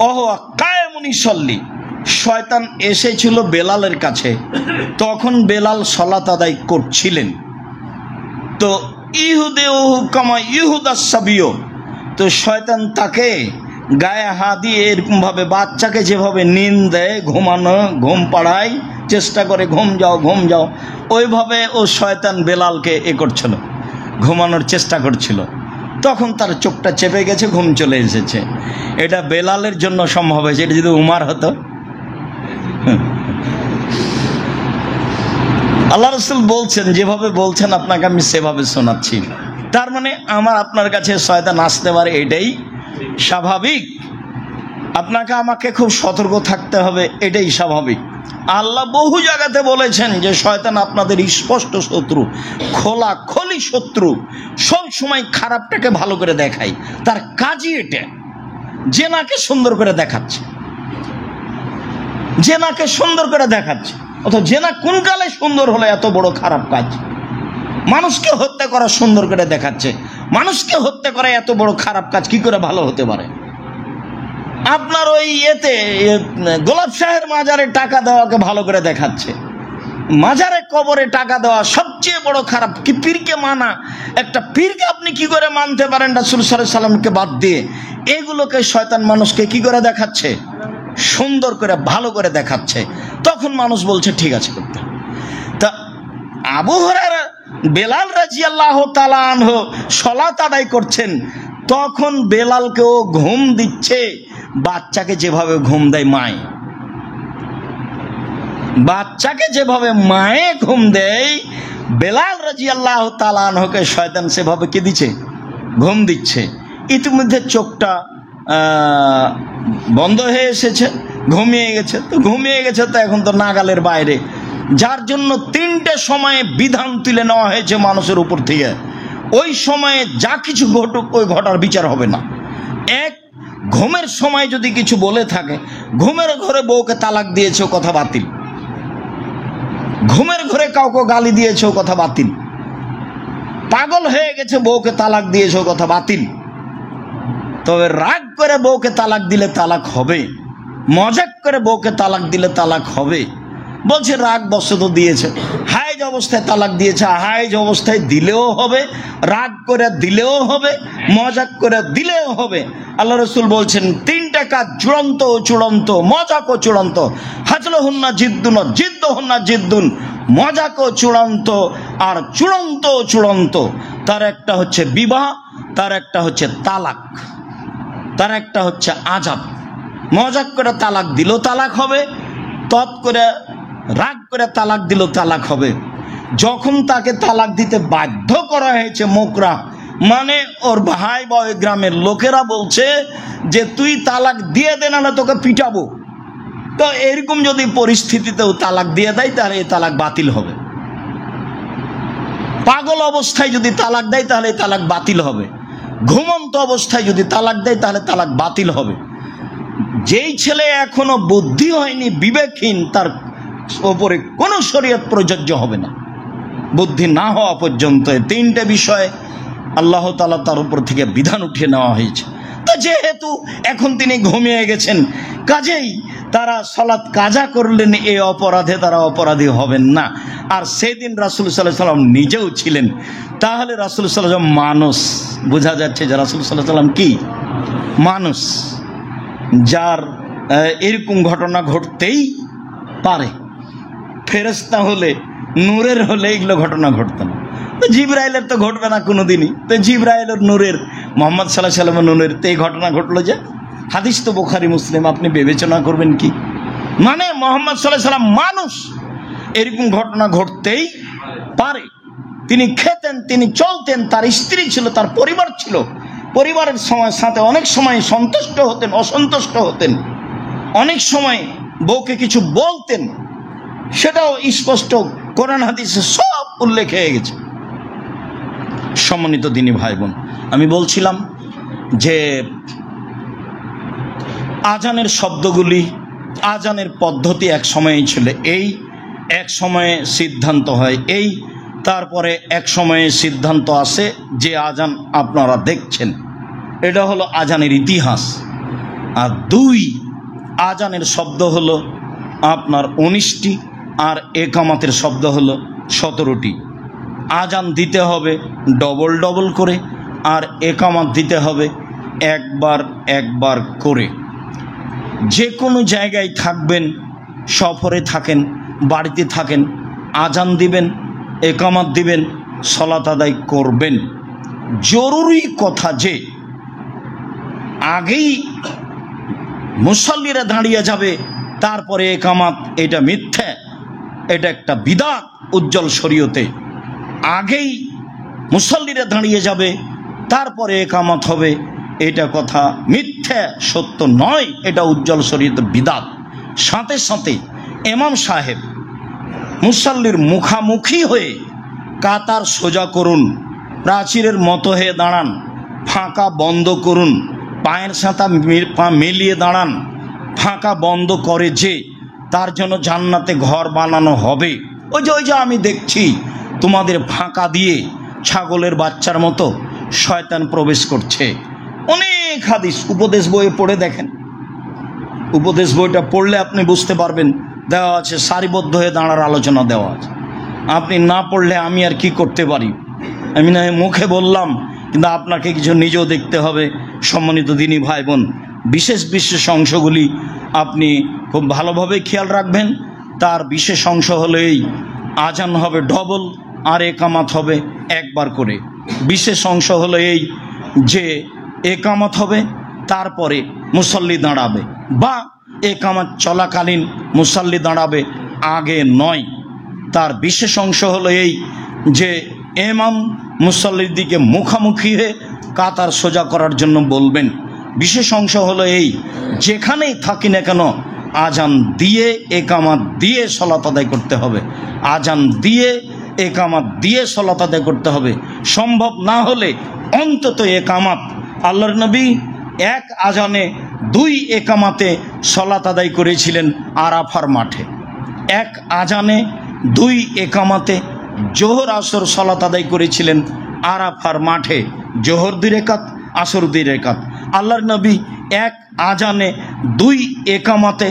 ওহ কায়েমুন ইসাল্লি, শয়তান এসেছিল বেলালের কাছে, তখন বেলাল সালাত আদায় করছিলেন। তো ইহুদেহু কামা ইহুদাস সাবিয়্য, তো শয়তান তাকে গায়ে হাত দিয়ে এরকম ভাবে বাচ্চাকে যেভাবে নিন্দ দেয়, ঘুমানো, ঘুম পাড়ায় চেষ্টা করে, ঘুম যাও ঘুম যাও, ওইভাবে ও শয়তান বেলালকে করছিল, ঘুমানোর চেষ্টা করছিল। তখন তার চোখটা চেপে গেছে, ঘুম চলে এসেছে। এটা বেলালের জন্য সম্ভব হয়েছে, এটা যদি উমার হতো। আল্লাহ রাসূল বলছেন, যেভাবে বলছেন আপনাকে আমি সেভাবে শোনাচ্ছি। তার মানে আমার আপনার কাছে শয়তান আসতে পারে, এটাই স্বাভাবিক। আপনাকে আমাকে খুব সতর্ক থাকতে হবে, এটাই স্বাভাবিক। আল্লাহ বহু জায়গাতে বলেছেন যে শয়তান আপনাদের স্পষ্ট শত্রু, খোলাখলি শত্রু, সব সময় খারাপটাকে ভালো করে দেখায়, তার কাজই এটা। জেনাকে সুন্দর করে দেখাচ্ছে, জেনাকে সুন্দর করে দেখাচ্ছে, অথচ জেনা কোন কালে সুন্দর হলে এত বড় খারাপ কাজ? মানুষকে হত্যা করা সুন্দর করে দেখাচ্ছে, মানুষকে হত্যা করা এত বড় খারাপ কাজ কি করে ভালো হতে পারে? আপনার ওই গোলাপ শাহের মাজারে টাকা দেওয়াকে ভালো করে দেখাচ্ছে, মাজারে কবরে টাকা দেওয়া সবচেয়ে বড় খারাপ। কি পীরকে মানা, একটা পীরকে আপনি কি করে মানতে পারেন রাসূল সাল্লাল্লাহু আলাইহি সাল্লামকে বাদ দিয়ে? এগুলোকে শয়তান মানুষকে কি করে দেখাচ্ছে? সুন্দর করে ভালো করে দেখাচ্ছে। তখন মানুষ বলছে ঠিক আছে করতে। তা আবু হুরায়রা বেলাল রাদিয়াল্লাহু তাআলা আনহু সালাত আদায় করছেন, তখন বেলালকেও ঘুম দিচ্ছে, বাচ্চাকে যেভাবে ঘুম দেয় মায়ে, বাচ্চাকে যেভাবে মায়ে ঘুম দেয়, বেলাল রাদিয়াল্লাহু তাআলা আনহুকে শয়তান সেভাবে কি দিচ্ছে? ঘুম দিচ্ছে। ইতিমধ্যে চোখটা বন্ধ হয়ে এসেছে, ঘুমিয়ে গেছে। তো ঘুমিয়ে গেছে তো এখন তো নাগালের বাইরে, যার জন্য 3টে সময়ে বিধান তুলে নেওয়া হয়েছে মানুষের উপর থেকে। ওই সময়ে যা কিছু ঘটুক ওই ঘটার বিচার হবে না। এক, ঘুমের সময় যদি কিছু বলে থাকে, ঘুমের ঘরে বউকে তালাক দিয়েছে ও কথা বাতিল। ঘুমের ঘরে কাউকে গালি দিয়েছে ও কথা বাতিল। পাগল হয়ে গেছে বউকে তালাক দিয়েছে ও কথা বাতিল। তবে রাগ করে বউকে তালাক দিলে তালাক হবে, মজাক করে বউকে তালাক দিলে তালাক হবে। বলছে রাগ বশত দিয়েছে, হাইজ অবস্থায় তালাক দিয়েছে, হাইজ অবস্থায় দিলেও হবে, রাগ করে দিলেও হবে, মজাক করে দিলেও হবে। আল্লাহ রসুল বলছেন 3টা কাজ চূড়ান্ত ও চূড়ান্ত, মজাক ও চূড়ান্ত। হাজলহুন্না জিদ্দুন, জিদ্দহুন্না জিদ্দুন, মজাক ও চূড়ান্ত আর চূড়ান্ত ও চূড়ান্ত। তার একটা হচ্ছে বিবাহ, তার একটা হচ্ছে তালাক, তার একটা হচ্ছে আযাব। মজাক করে তালাক দিল তালাক হবে, তৎ করে রাগ করে তালাক দিল তালাক হবে। যখন তাকে তালাক দিতে বাধ্য করা হয়েছে, মোকরা মানে ওর ভাই বা ওই গ্রামের লোকেরা বলছে যে তুই তালাক দিয়ে দে, না তোকে পিটাবো। তো এরকম যদি পরিস্থিতিতেও তালাক দিয়ে দেয় তাহলে এই তালাক বাতিল হবে। পাগল অবস্থায় যদি তালাক দেয় তাহলে তালাক বাতিল হবে। ঘুমন্ত অবস্থায় যদি তালাক দেয় তাহলে তালাক বাতিল হবে। যেই ছেলে এখনো বুদ্ধি হয়নি, বিবেকহীন, তার ওপরে কোনো শরীয়ত প্রযোজ্য হবে না বুদ্ধি না হওয়া পর্যন্ত। 3টে বিষয় আল্লাহ তাআলা তার উপর থেকে বিধান উঠিয়ে নেওয়া হয়েছে। তো যেহেতু এখন তিনি ঘুমিয়ে গেছেন, কাজেই তারা সালাত কাজা করলেন, এই অপরাধে তারা অপরাধী হবেন না। আর সেদিন রাসূল সাল্লাল্লাহু আলাইহি ওয়াসাল্লাম নিজেও ছিলেন। তাহলে রাসূল সাল্লাল্লাহু আলাইহি ওয়াসাল্লাম মানুষ, বোঝা যাচ্ছে যে রাসূল সাল্লাল্লাহু আলাইহি ওয়াসাল্লাম কি মানুষ, যার এরকম ঘটনা ঘটতেই পারে। ফেরেশতা হলে, নূরের হলে এগুলো ঘটনা ঘটতো না। তো জিবরাইলের তো ঘটবে না কোনোদিনই। তো জিবরাইলের নূরের, মুহাম্মদ সাল্লাল্লাহু আলাইহি ওয়াসাল্লামের নূরের তো এই ঘটনা ঘটলো যে, হাদিস তো বুখারী মুসলিম, আপনি বিবেচনা করবেন কি? মানে মুহাম্মদ সাল্লাল্লাহু আলাইহি ওয়াসাল্লাম মানুষ, এরকম ঘটনা ঘটতেই পারে। তিনি খেতেন, তিনি চলতেন, তার স্ত্রী ছিল, তার পরিবার ছিল, পরিবারের সাথে অনেক সময় সন্তুষ্ট হতেন, অসন্তুষ্ট হতেন, অনেক সময় বউকে কিছু বলতেন, সেটাও স্পষ্ট কোরআন হাদিসে সব উল্লেখ হয়ে গেছে। সম্মানিত দিনী ভাই বোন, আমি বলছিলাম যে আজানের শব্দগুলি, আজানের পদ্ধতি এক সময়ে ছিল এই, এক সময়ে সিদ্ধান্ত হয় এই, তারপরে এক সময়ে সিদ্ধান্ত আসে যে আজান আপনারা দেখছেন। এটা হলো আজানের ইতিহাস। আর 2, আজানের শব্দ হলো আপনার 19টি, আর একামাতের শব্দ হলো 17টি। আজান দিতে হবে ডবল ডবল করে, আর একামাত দিতে হবে একবার একবার করে। যে কোনো জায়গায় থাকবেন, সফরে থাকেন, বাড়িতে থাকেন, আজান দিবেন, একামাত দিবেন, সালাত আদায় করবেন। জরুরি কথা যে আগেই মুসল্লিরা দাঁড়িয়ে যাবে তারপরে একামাত, এটা মিথ্যা, এটা একটা বিদআত উজ্জ্বল শরীয়তে। আগেই মুসল্লিরা দাঁড়িয়ে যাবে তারপরে একামত হবে, এটা কথা মিথ্যা, সত্য নয়, এটা উজ্জ্বল শরীয়তের বিদআত। সাথে সাথে ইমাম সাহেব মুসল্লির মুখামুখি হয়ে কাতার সোজা করুন, প্রাচীরের মতো হয়ে দাঁড়ান, ফাঁকা বন্ধ করুন, পায়ের সাথে পা মিলিয়ে দাঁড়ান। ফাঁকা বন্ধ করে যে তার জন্য জান্নাতে ঘর বানানো হবে। ওই যে আমি দেখছি তোমাদের ফাঁকা দিয়ে ছাগলের বাচ্চার মতো শয়তান প্রবেশ করছে। অনেক হাদিস উপদেশ বইয়ে পড়ে দেখেন, উপদেশ বইটা পড়লে আপনি বুঝতে পারবেন। দেওয়া আছে সারিবদ্ধ হয়ে দাঁড়ার আলোচনা দেওয়া আছে। আপনি না পড়লে আমি আর কি করতে পারি? আমি না মুখে বললাম, কিন্তু আপনাকে কিছু নিজেও দেখতে হবে। সম্মানিত দিনী ভাই বোন, বিশেষ বিশেষ অংশগুলি আপনি খুব ভালোভাবে খেয়াল রাখবেন। তার বিশেষ অংশ হলো এই, আজান হবে ডবল আর একামাত হবে একবার করে। বিশেষ অংশ হলো এই যে একামত হবে তারপরে মুসল্লি দাঁড়াবে, বা একামত চলাকালীন মুসল্লি দাঁড়াবে, আগে নয়। তার বিশেষ অংশ হলো এই যে ইমাম মুসল্লির দিকে মুখামুখি হয়ে কাতার সোজা করার জন্য বলবেন। বিশেষ অংশ হলো এই, যেখানেই থাকি না কেন আজান দিয়ে একামাত দিয়ে সলাত আদায় করতে হবে, আজান দিয়ে একামাত দিয়ে সলাত আদায় করতে হবে। সম্ভব না হলে অন্তত একামাত। আল্লাহর নবী এক আজানে 2 একামাতে সলাত আদায় করেছিলেন আরাফার মাঠে। এক আজানে 2 একামাতে জোহর আসর সলাত আদায় করেছিলেন আরাফার মাঠে। জোহর 2 রাকাত, আসর 2 রাকাত। আল্লাহর নবী এক আজানে 2 একামাতে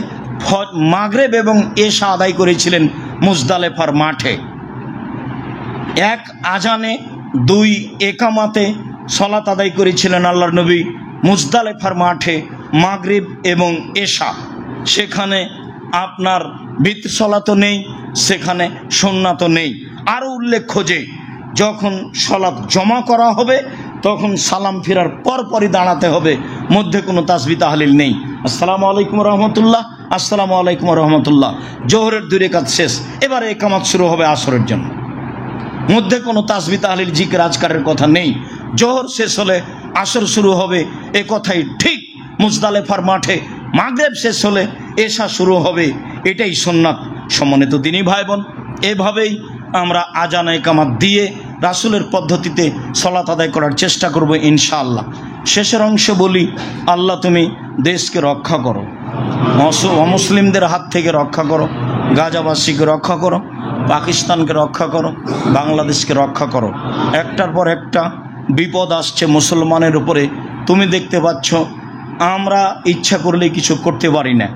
মাগরিব এবং এশা আদায় করেছিলেন মুজদালেফার মাঠে। এক আজানে 2 একামাতে সলাত আদায় করেছিলেন আল্লাহর নবী মুজদালেফার মাঠে মাগরিব এবং এশা। সেখানে আপনার বিতর সলাতও নেই, সেখানে সুন্নাতও নেই। আরও উল্লেখ্য যে যখন সলাত জমা করা হবে তখন সালাম ফেরার পরপরই দাঁড়াতে হবে, মধ্যে কোনো তাসবিহ তাহলিল নেই। আসসালামু আলাইকুম রহমতুল্লাহ, আসসালামু আলাইকুম রহমতুল্লাহ। জোহরের 2 রাকাত শেষ, এবারে একামত শুরু হবে আসরের জন্য। মধ্যে কোনো তাসবিহ তাহলিল জিকির আজকারের কথা নেই। জোহর শেষ হলে আসর শুরু হবে, এ কথাই ঠিক। মুজদালেফার মাঠে মাগরিব শেষ হলে এশা শুরু হবে, এটাই সুন্নাত। সম্মানিত দিনী ভাই বোন, এভাবেই আমরা আজান একামাত দিয়ে রাসূলের পদ্ধতিতে সলাত আদায় করার চেষ্টা করব ইনশাআল্লাহ। শেষের অংশে বলি, আল্লাহ তুমি দেশকে রক্ষা করো, অমুসলিমদের হাত থেকে রক্ষা করো, গাজাবাসীকে রক্ষা করো, পাকিস্তানকে রক্ষা করো, বাংলাদেশকে রক্ষা করো। একটার পর একটা বিপদ আসছে মুসলমানের উপরে। তুমি দেখতে পাচ্ছ আমরা ইচ্ছা করলে কিছু করতে পারি না,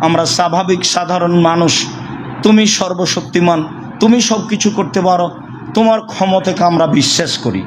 আমরা স্বাভাবিক সাধারণ মানুষ। তুমি সর্বশক্তিমান, তুমি সব কিছু করতে পারো, তোমার ক্ষমতাকে আমরা বিশ্বাস করি।